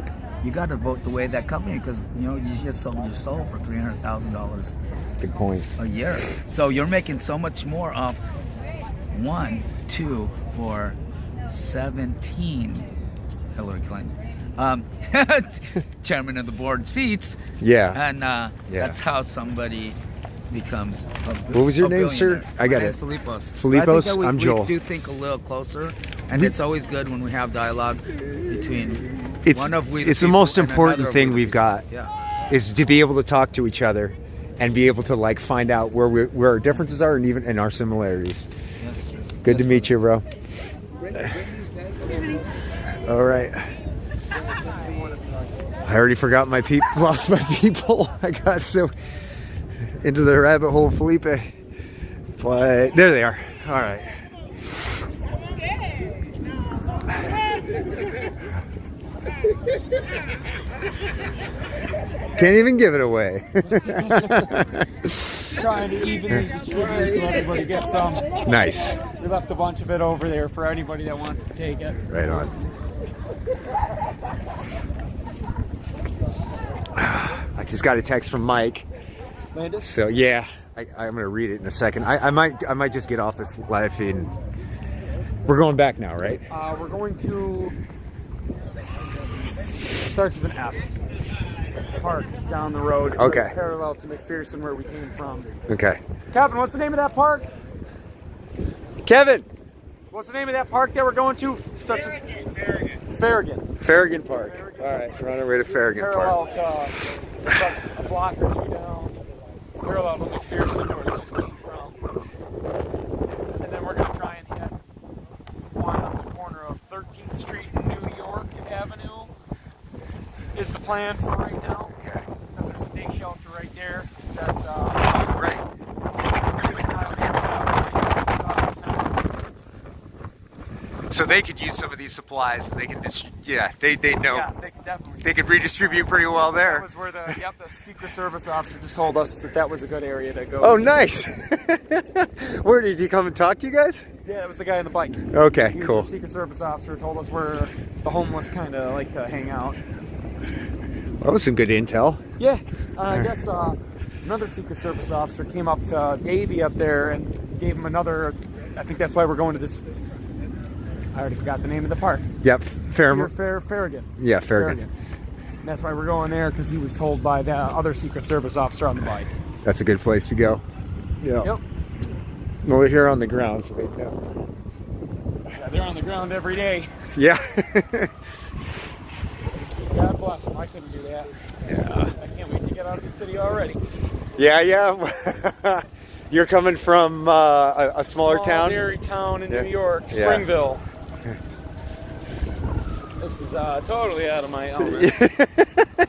Speaker 10: you got to vote the way of that company because you just sold your soul for $300,000.
Speaker 1: Good point.
Speaker 10: A year. So you're making so much more off 1, 2, or 17 Hillary Clinton chairman of the board seats.
Speaker 1: Yeah.
Speaker 10: And that's how somebody becomes
Speaker 1: what was your name, sir?
Speaker 10: billionaire.
Speaker 1: I got
Speaker 10: My name's
Speaker 1: it.
Speaker 10: Filipos.
Speaker 1: Filipos,
Speaker 10: I think that
Speaker 1: I'm Joel.
Speaker 10: We do think a little closer, and it's always good when we have dialogue between
Speaker 1: It's
Speaker 10: one of we.
Speaker 1: it's the
Speaker 10: people
Speaker 1: most
Speaker 10: and
Speaker 1: important
Speaker 10: another
Speaker 1: thing
Speaker 10: we
Speaker 1: we've
Speaker 10: people.
Speaker 1: got
Speaker 10: Yeah.
Speaker 1: is to be able to talk to each other and be able to find out where our differences are and even in our similarities.
Speaker 10: Yes,
Speaker 1: Good to meet you, bro. All right. I already forgot my people, lost my people. I got so into the rabbit hole, Felipe. But there they are. All right. Can't even give it away.
Speaker 11: Trying to evenly distribute so everybody gets some.
Speaker 1: Nice.
Speaker 11: We left a bunch of it over there for anybody that wants to take it.
Speaker 1: Right on. I just got a text from Mike.
Speaker 11: Landis?
Speaker 1: So yeah, I'm gonna read it in a second. I might just get off this live feed. And we're going back now, right?
Speaker 11: We're going to starts with an F. Park down the road. It's
Speaker 1: Okay.
Speaker 11: parallel to McPherson where we came from.
Speaker 1: Okay.
Speaker 11: Kevin, what's the name of that park?
Speaker 1: Kevin.
Speaker 11: What's the name of that park that we're going to? Farragut.
Speaker 1: Farragut Park. All right, we're on our way to Farragut
Speaker 11: Parallel
Speaker 1: Park.
Speaker 11: to it's like a block or two down. Parallel to McPherson where we just came from. And then we're going to try and hit one on the corner of 13th Street and New York Avenue is the plan for right now.
Speaker 1: Okay.
Speaker 11: Because there's a day shelter right there. That's
Speaker 1: Great. So they could use some of these supplies. They can just, they know.
Speaker 11: Yeah, they can definitely.
Speaker 1: They could redistribute pretty well
Speaker 11: That
Speaker 1: there.
Speaker 11: was where the Secret Service officer just told us that was a good area to go.
Speaker 1: Oh, nice. Where did he come and talk to you guys?
Speaker 11: Yeah, that was the guy on the bike.
Speaker 1: Okay,
Speaker 11: He was
Speaker 1: cool.
Speaker 11: a Secret Service officer, told us where the homeless kind of like to hang out.
Speaker 1: That was some good intel.
Speaker 11: Yeah, I guess another Secret Service officer came up to Davey up there and gave him another. I think that's why we're going to this. I already forgot the name of the park.
Speaker 1: Yep,
Speaker 11: Farragut.
Speaker 1: Yeah, Farragut.
Speaker 11: And that's why we're going there because he was told by the other Secret Service officer on the bike.
Speaker 1: That's a good place to go. Yeah.
Speaker 11: Yep.
Speaker 1: Well, they're here on the ground, so they know.
Speaker 11: Yeah, they're on the ground every day.
Speaker 1: Yeah.
Speaker 11: God bless them. I couldn't do that.
Speaker 1: Yeah.
Speaker 11: I can't wait to get out of the city already.
Speaker 1: Yeah. You're coming from a smaller town?
Speaker 11: Dairy town in
Speaker 1: Yeah.
Speaker 11: New York,
Speaker 1: Yeah.
Speaker 11: Springville. This is totally out of my element.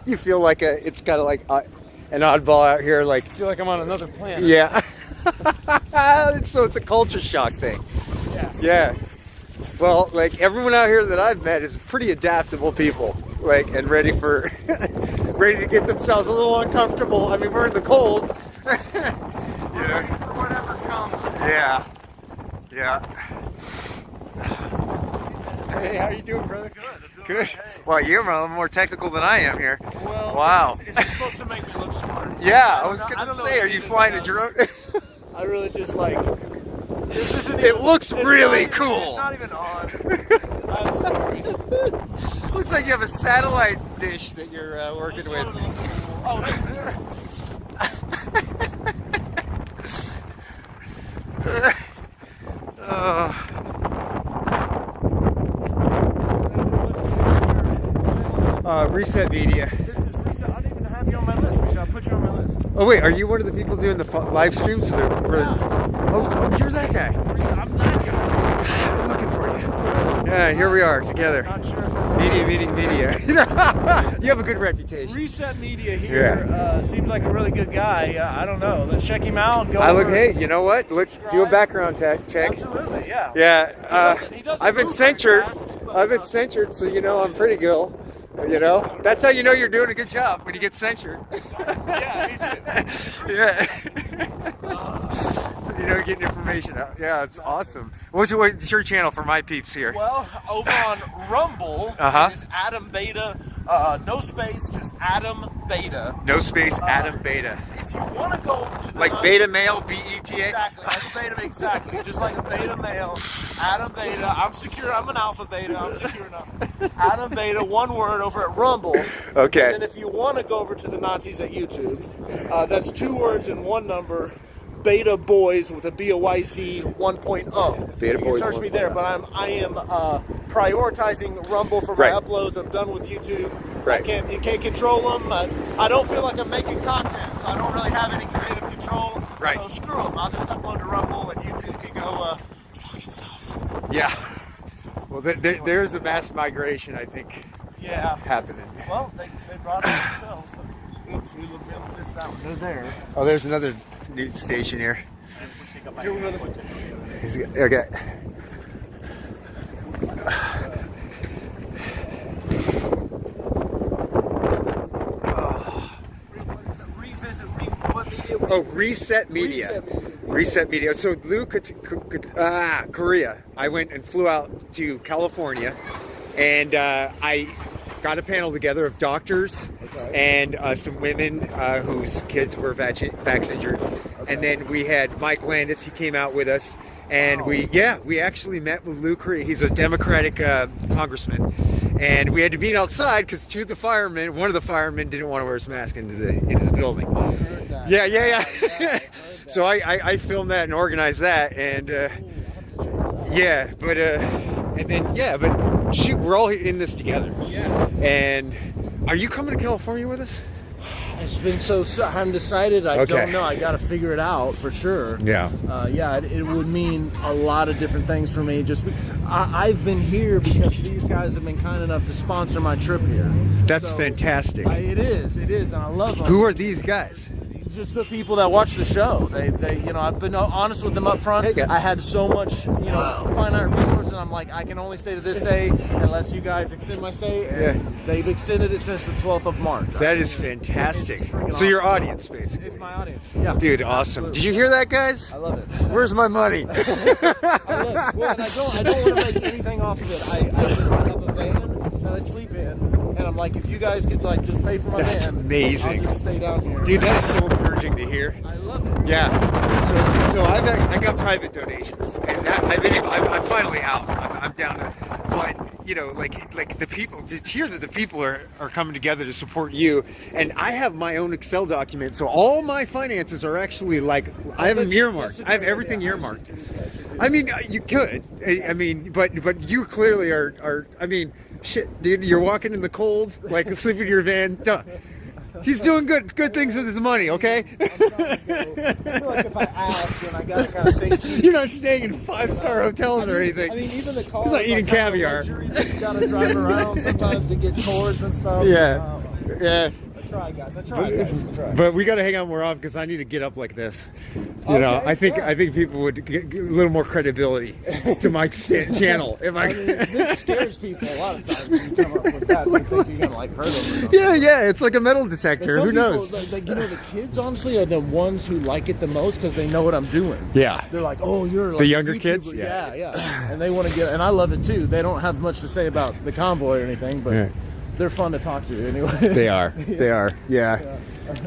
Speaker 1: You feel like it's kind of like an oddball out here, like.
Speaker 11: I feel like I'm on another planet.
Speaker 1: Yeah. So it's a culture shock thing.
Speaker 11: Yeah.
Speaker 1: Yeah. Well, like everyone out here that I've met is pretty adaptable people, like, and ready to get themselves a little uncomfortable. I mean, we're in the cold. You know?
Speaker 11: For whatever comes.
Speaker 1: Yeah. Yeah. Hey, how you doing, brother? Good. Well, you're a little more technical than I am here.
Speaker 11: Well,
Speaker 1: Wow.
Speaker 11: Is it supposed to make me look smart?
Speaker 1: Yeah, I was gonna say, are you flying a drone?
Speaker 11: I really just like. This isn't
Speaker 1: It looks
Speaker 11: it's
Speaker 1: really
Speaker 11: not even-
Speaker 1: cool.
Speaker 11: It's not even on. I'm sorry.
Speaker 1: Looks like you have a satellite dish that you're working with.
Speaker 11: Oh,
Speaker 1: Reset Media.
Speaker 11: this is Reset. I didn't even have you on my list, Reset. I'll put you on my list.
Speaker 1: Oh wait, are you one of the people doing the live streams? Oh, you're that guy.
Speaker 11: Reset, I'm that guy.
Speaker 1: I've been looking for you. Yeah, here we are together.
Speaker 11: Not sure if it's
Speaker 1: Media. You have a good reputation.
Speaker 11: Reset Media here seems like a really good guy. I don't know. Let's check him out. Go over.
Speaker 1: Hey, you know what? Look, do a background check.
Speaker 11: Absolutely, yeah.
Speaker 1: Yeah,
Speaker 11: He doesn't
Speaker 1: I've been
Speaker 11: move very
Speaker 1: censured.
Speaker 11: fast, but,
Speaker 1: I've been censured, so you know I'm pretty good. You know, that's how you know you're doing a good job, when you get censured.
Speaker 11: Yeah, he's
Speaker 1: Yeah. So you know, getting information out. Yeah, it's awesome. What's your channel for my peeps here?
Speaker 11: Well, over on Rumble,
Speaker 1: Uh-huh.
Speaker 11: it is Adam Beta. No space, just Adam Beta.
Speaker 1: No space, Adam Beta.
Speaker 11: If you want to go over to the
Speaker 1: Like beta male, BETA?
Speaker 11: Exactly, like a beta, exactly. Just like a beta male. Adam Beta. I'm secure. I'm an alpha beta. I'm secure enough. Adam Beta, one word over at Rumble.
Speaker 1: Okay.
Speaker 11: And then if you want to go over to the Nazis at YouTube, that's 2 words and 1 number. Beta Boys with a BOYC 1.0.
Speaker 1: Beta
Speaker 11: You
Speaker 1: Boys
Speaker 11: can search me there, but I am prioritizing Rumble for my uploads. I'm done with YouTube.
Speaker 1: Right.
Speaker 11: You can't control them. I don't feel like I'm making content, so I don't really have any creative control.
Speaker 1: Right.
Speaker 11: So screw them. I'll just upload to Rumble, and YouTube can go fuck itself.
Speaker 1: Yeah. Well, there's a mass migration, I think,
Speaker 11: Yeah.
Speaker 1: happening.
Speaker 11: Well, they brought it themselves. Oops, we missed that one. They're there.
Speaker 1: Oh, there's another neat station here.
Speaker 11: Here we go. This one.
Speaker 1: Okay. Oh, Reset Media. Reset Media. So Korea. I went and flew out to California, and I got a panel together of doctors and some women whose kids were vaccinated. And then we had Mike Landis. He came out with us. And we actually met with Lou Korea. He's a Democratic congressman, and we had to meet outside because one of the firemen didn't want to wear his mask into the building. Yeah. So I filmed that and organized that, and but shoot, we're all in this together.
Speaker 11: Yeah.
Speaker 1: And are you coming to California with us?
Speaker 11: It's been so undecided. I don't know. I got to figure it out for sure.
Speaker 1: Yeah.
Speaker 11: It would mean a lot of different things for me. I've been here because these guys have been kind enough to sponsor my trip here.
Speaker 1: That's fantastic.
Speaker 11: It is, and I love them.
Speaker 1: Who are these guys?
Speaker 11: Just the people that watch the show. They I've been honest with them up front. I had so much, finite resources. I'm like, I can only stay to this day unless you guys extend my stay. And they've extended it since the 12th of March.
Speaker 1: That is fantastic. So
Speaker 11: awesome.
Speaker 1: your audience, basically.
Speaker 11: It's my audience. Yeah.
Speaker 1: Dude, awesome.
Speaker 11: Absolutely.
Speaker 1: Did you hear that, guys?
Speaker 11: I love it.
Speaker 1: Where's my money?
Speaker 11: I love it. Well, and I don't want to make anything off of it. I just have a van that I sleep in, and I'm like, if you guys could just pay for my van,
Speaker 1: That's amazing.
Speaker 11: I'll just stay down here.
Speaker 1: Dude, that is so encouraging to hear.
Speaker 11: I love it.
Speaker 1: Yeah. So I got private donations, and I'm finally out. I'm down to, but like the people, to hear that the people are coming together to support you, and I have my own Excel document, so all my finances are actually I have them earmarked. I have everything earmarked. I mean, you could. I mean, but you clearly are. I mean, shit, dude, you're walking in the cold, like sleeping in your van. No. He's doing good things with his money, okay?
Speaker 11: I feel like if I ask and I gotta kind of stay cheap.
Speaker 1: You're not staying in 5-star hotels or anything.
Speaker 11: I mean, even the car.
Speaker 1: He's not eating caviar.
Speaker 11: You gotta drive around sometimes to get cords and stuff.
Speaker 1: Yeah, yeah.
Speaker 11: I try, guys. I try.
Speaker 1: But we got to hang out more often because I need to get up like this. You know, I think people would get a little more credibility to my channel if I.
Speaker 11: mean, this scares people a lot of times when you come up with that. They think you're gonna like hurt them.
Speaker 1: Yeah, it's like a metal detector. Who knows?
Speaker 11: Like, you know, the kids honestly are the ones who like it the most because they know what I'm doing.
Speaker 1: Yeah.
Speaker 11: They're like, oh, you're like
Speaker 1: the younger
Speaker 11: YouTuber.
Speaker 1: kids.
Speaker 11: Yeah. And they want to get, and I love it too. They don't have much to say about the convoy or anything, but. Yeah. They're fun to talk to anyway.
Speaker 1: They are. Yeah.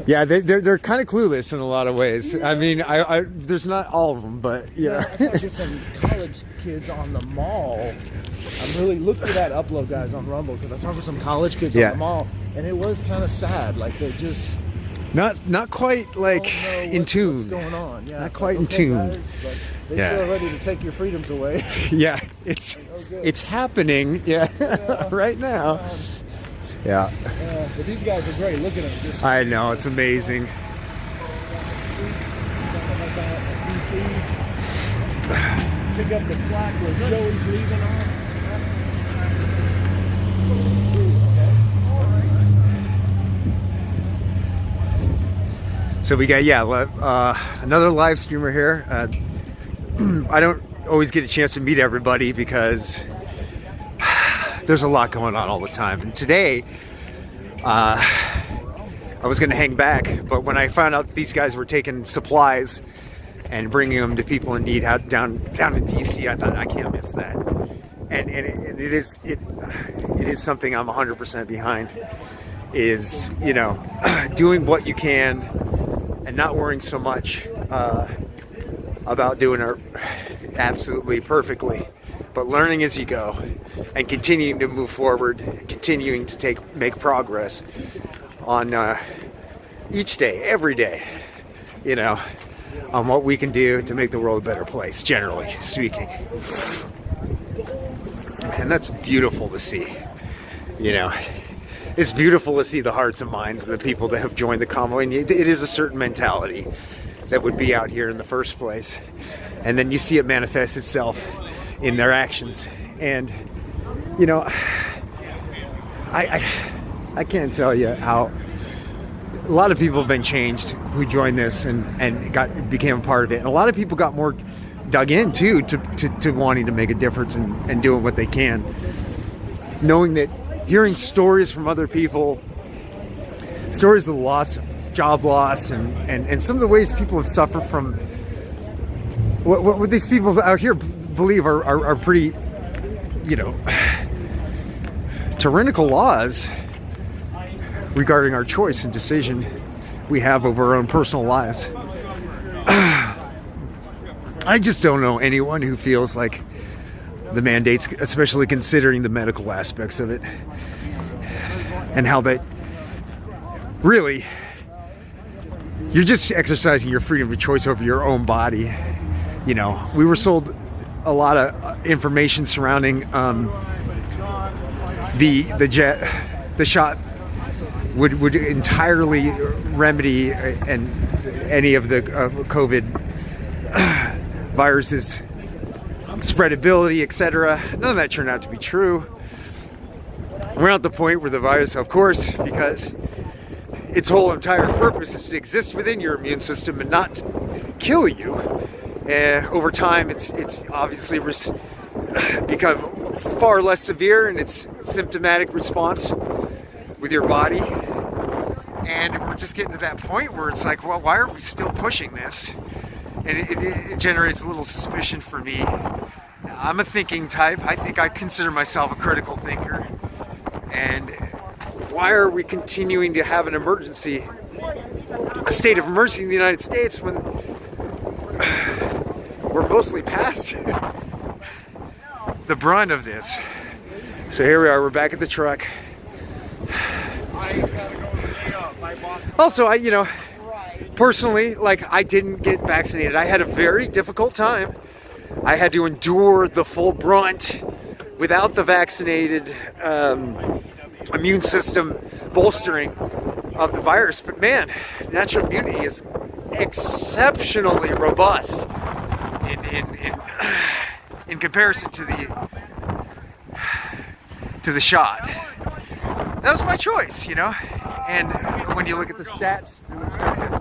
Speaker 1: They're kind of clueless in a lot of ways. I mean, I there's not all of them, but yeah.
Speaker 11: I talked to some college kids on the mall. I'm really look for that upload, guys, on Rumble because I talked with some college kids on the mall, and it was kind of sad. Like they just
Speaker 1: not quite like in tune.
Speaker 11: What's going on? Yeah,
Speaker 1: not quite in tune.
Speaker 11: Guys, but they still ready to take your freedoms away.
Speaker 1: Yeah, it's happening. Yeah, right now. Yeah.
Speaker 11: But these guys are great. Look at them.
Speaker 1: I know, it's amazing.
Speaker 11: Pick up the slack where Joey's leaving off.
Speaker 1: So we got, another live streamer here. I don't always get a chance to meet everybody because there's a lot going on all the time. And today, I was going to hang back, but when I found out that these guys were taking supplies and bringing them to people in need out down in DC, I thought I can't miss that. And it is something I'm 100% behind. Is doing what you can and not worrying so much about doing it absolutely perfectly. But learning as you go and continuing to move forward, continuing to make progress on each day, every day, on what we can do to make the world a better place, generally speaking. And that's beautiful to see, It's beautiful to see the hearts and minds of the people that have joined the convoy. And it is a certain mentality that would be out here in the first place. And then you see it manifest itself in their actions. And I can't tell you how a lot of people have been changed who joined this and became a part of it, and a lot of people got more dug in too to wanting to make a difference and doing what they can, knowing that hearing stories from other people, stories of loss, job loss, and some of the ways people have suffered from what these people out here believe are pretty, tyrannical laws regarding our choice and decision we have over our own personal lives. I just don't know anyone who feels like the mandates, especially considering the medical aspects of it, and how that really, you're just exercising your freedom of choice over your own body. We were sold a lot of information surrounding the shot would entirely remedy any of the COVID virus's spreadability, etc. None of that turned out to be true. We're not at the point where the virus, of course, because its whole entire purpose is to exist within your immune system and not to kill you. Over time, it's obviously become far less severe in its symptomatic response with your body. And we're just getting to that point where it's like, well, why are we still pushing this? And it generates a little suspicion for me. I'm a thinking type. I think I consider myself a critical thinker. And why are we continuing to have an emergency, a state of emergency in the United States when we're mostly past the brunt of this? So here we are, we're back at the truck. Also, personally, I didn't get vaccinated. I had a very difficult time. I had to endure the full brunt without the vaccinated immune system bolstering of the virus. But man, natural immunity is exceptionally robust in comparison to the shot. That was my choice, you know. And when you look at the stats, really start to,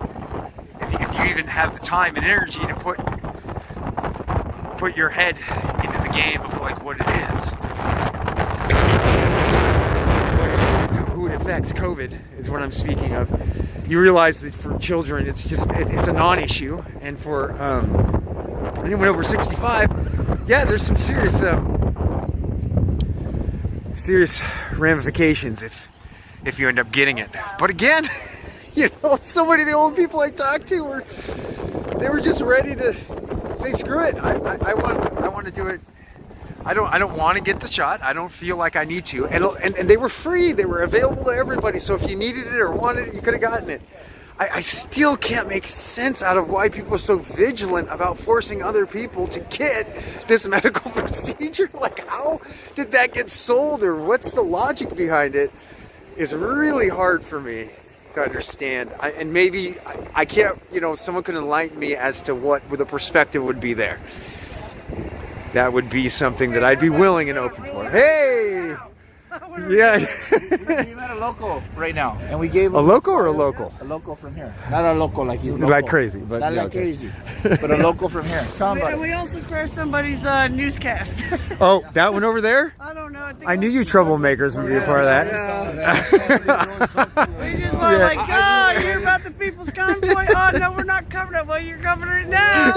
Speaker 1: if you even have the time and energy to put your head into the game of like what it is, who it affects, COVID is what I'm speaking of. You realize that for children, it's a non-issue, and for anyone over 65, yeah, there's some serious ramifications if you end up getting it. But again, you know, so many of the old people I talked to were just ready to say screw it. I want to do it. I don't want to get the shot. I don't feel like I need to. And they were free. They were available to everybody. So if you needed it or wanted it, you could have gotten it. I still can't make sense out of why people are so vigilant about forcing other people to get this medical procedure. Like, how did that get sold, or what's the logic behind it? Is really hard for me to understand. And maybe I can't, you know, someone could enlighten me as to what the perspective would be there. That would be something that I'd be willing and open for. Hey! Yeah.
Speaker 10: We met a local right now, and we gave him
Speaker 1: a local or a local?
Speaker 10: A local from here. Not a local like he's local.
Speaker 1: Like crazy, but
Speaker 10: not like crazy, but a local from here. Tell him about it.
Speaker 7: We also crashed somebody's newscast.
Speaker 1: Oh, that one over there?
Speaker 7: I don't know.
Speaker 1: I knew you troublemakers would be a part of that.
Speaker 7: We just were like, oh, you're about the People's Convoy. Oh, no, we're not covering it. Well, you're covering it now.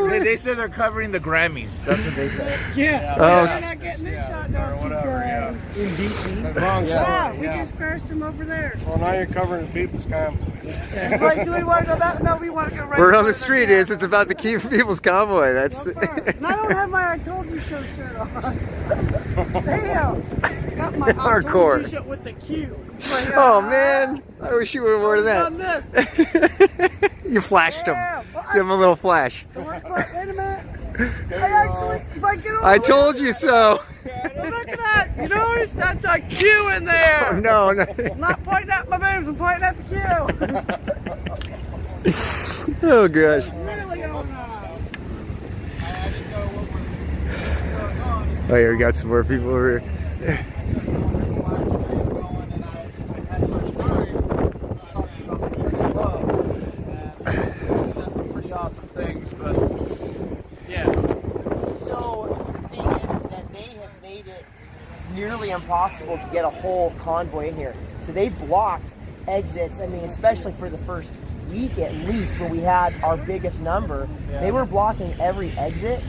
Speaker 10: They said they're covering the Grammys. That's what they said.
Speaker 7: Yeah. We're not getting this shot down today.
Speaker 8: In DC.
Speaker 7: Yeah, we just crashed him over there.
Speaker 8: Well, now you're covering the People's Convoy.
Speaker 7: It's like, do we want to go that? No, we want to go right.
Speaker 1: We're on the street. It's about the People's Convoy. That's
Speaker 7: and I don't have my I Told You So shirt on. Damn. Got my
Speaker 1: Hardcore.
Speaker 7: I Told You shirt with the Q.
Speaker 1: Oh man, I wish you would have worn that.
Speaker 7: On this.
Speaker 1: You flashed him. Give him a little flash.
Speaker 7: Wait a minute. I actually, if I get over
Speaker 1: I told you so.
Speaker 7: Look at that. You notice that's a Q in there.
Speaker 1: Oh, no.
Speaker 7: I'm not pointing at my boobs. I'm pointing at the Q.
Speaker 1: Oh gosh.
Speaker 7: Really going on.
Speaker 1: Oh yeah, we got some more people over here.
Speaker 10: Pretty awesome things, but yeah.
Speaker 5: So the thing is that they have made it nearly impossible to get a whole convoy in here. So they blocked exits. I mean, especially for the first week at least, when we had our biggest number, they were blocking every exit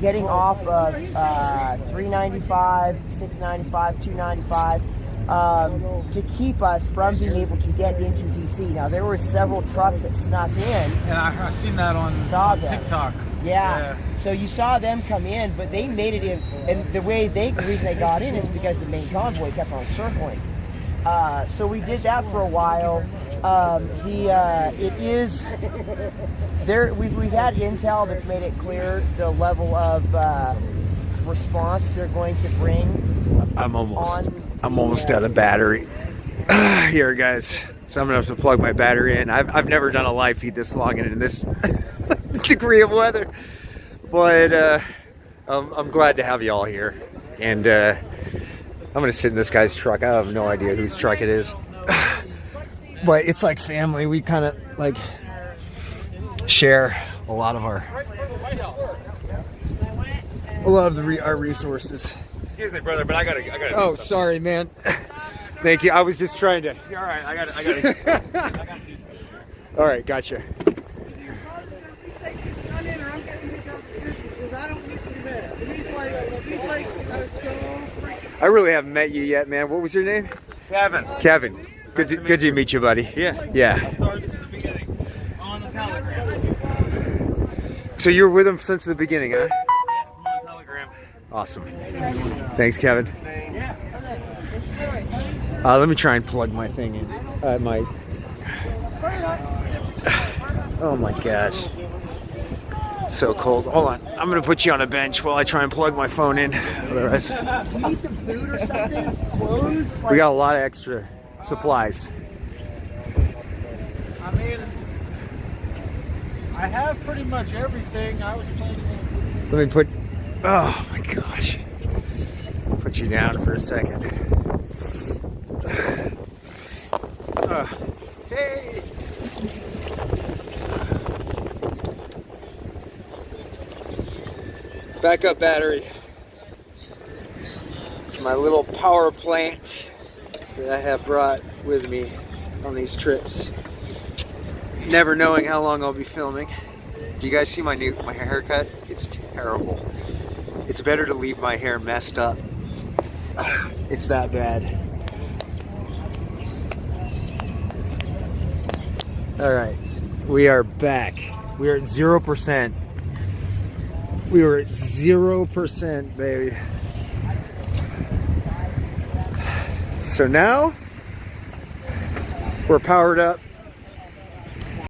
Speaker 5: getting off of 395, 695, 295 to keep us from being able to get into DC. Now there were several trucks that snuck in.
Speaker 11: And I seen that on TikTok.
Speaker 5: Yeah. So you saw them come in, but they made it in, and the reason they got in is because the main convoy kept on circling. So we did that for a while. It is there. We've had intel that's made it clear the level of response they're going to bring.
Speaker 1: I'm almost out of battery here, guys. So I'm gonna have to plug my battery in. I've never done a live feed this long and in this degree of weather, but I'm glad to have you all here. And I'm gonna sit in this guy's truck. I have no idea whose truck it is. But it's like family. We kind of like share a lot of our resources.
Speaker 9: Excuse me, brother, but I gotta.
Speaker 1: Oh, sorry, man. Thank you. I was just trying to.
Speaker 9: All right, I gotta.
Speaker 1: All right, gotcha. I really haven't met you yet, man. What was your name?
Speaker 9: Kevin.
Speaker 1: Kevin. Good to meet you, buddy.
Speaker 9: Yeah.
Speaker 1: Yeah.
Speaker 9: I started this at the beginning on the Telegram.
Speaker 1: So you were with him since the beginning, huh?
Speaker 9: Yeah, on the Telegram.
Speaker 1: Awesome. Thanks, Kevin. Let me try and plug my thing in. My. Oh my gosh. So cold. Hold on. I'm gonna put you on a bench while I try and plug my phone in. Otherwise,
Speaker 5: You need some food or something? Clothes?
Speaker 1: we got a lot of extra supplies.
Speaker 4: I mean, I have pretty much everything. I was planning on...
Speaker 1: Let me put. Oh my gosh. Put you down for a second. Hey. Backup battery. It's my little power plant that I have brought with me on these trips. Never knowing how long I'll be filming. Do you guys see my haircut? It's terrible. It's better to leave my hair messed up. It's that bad. All right, we are back. We are at 0%. We were at 0%, baby. So now we're powered up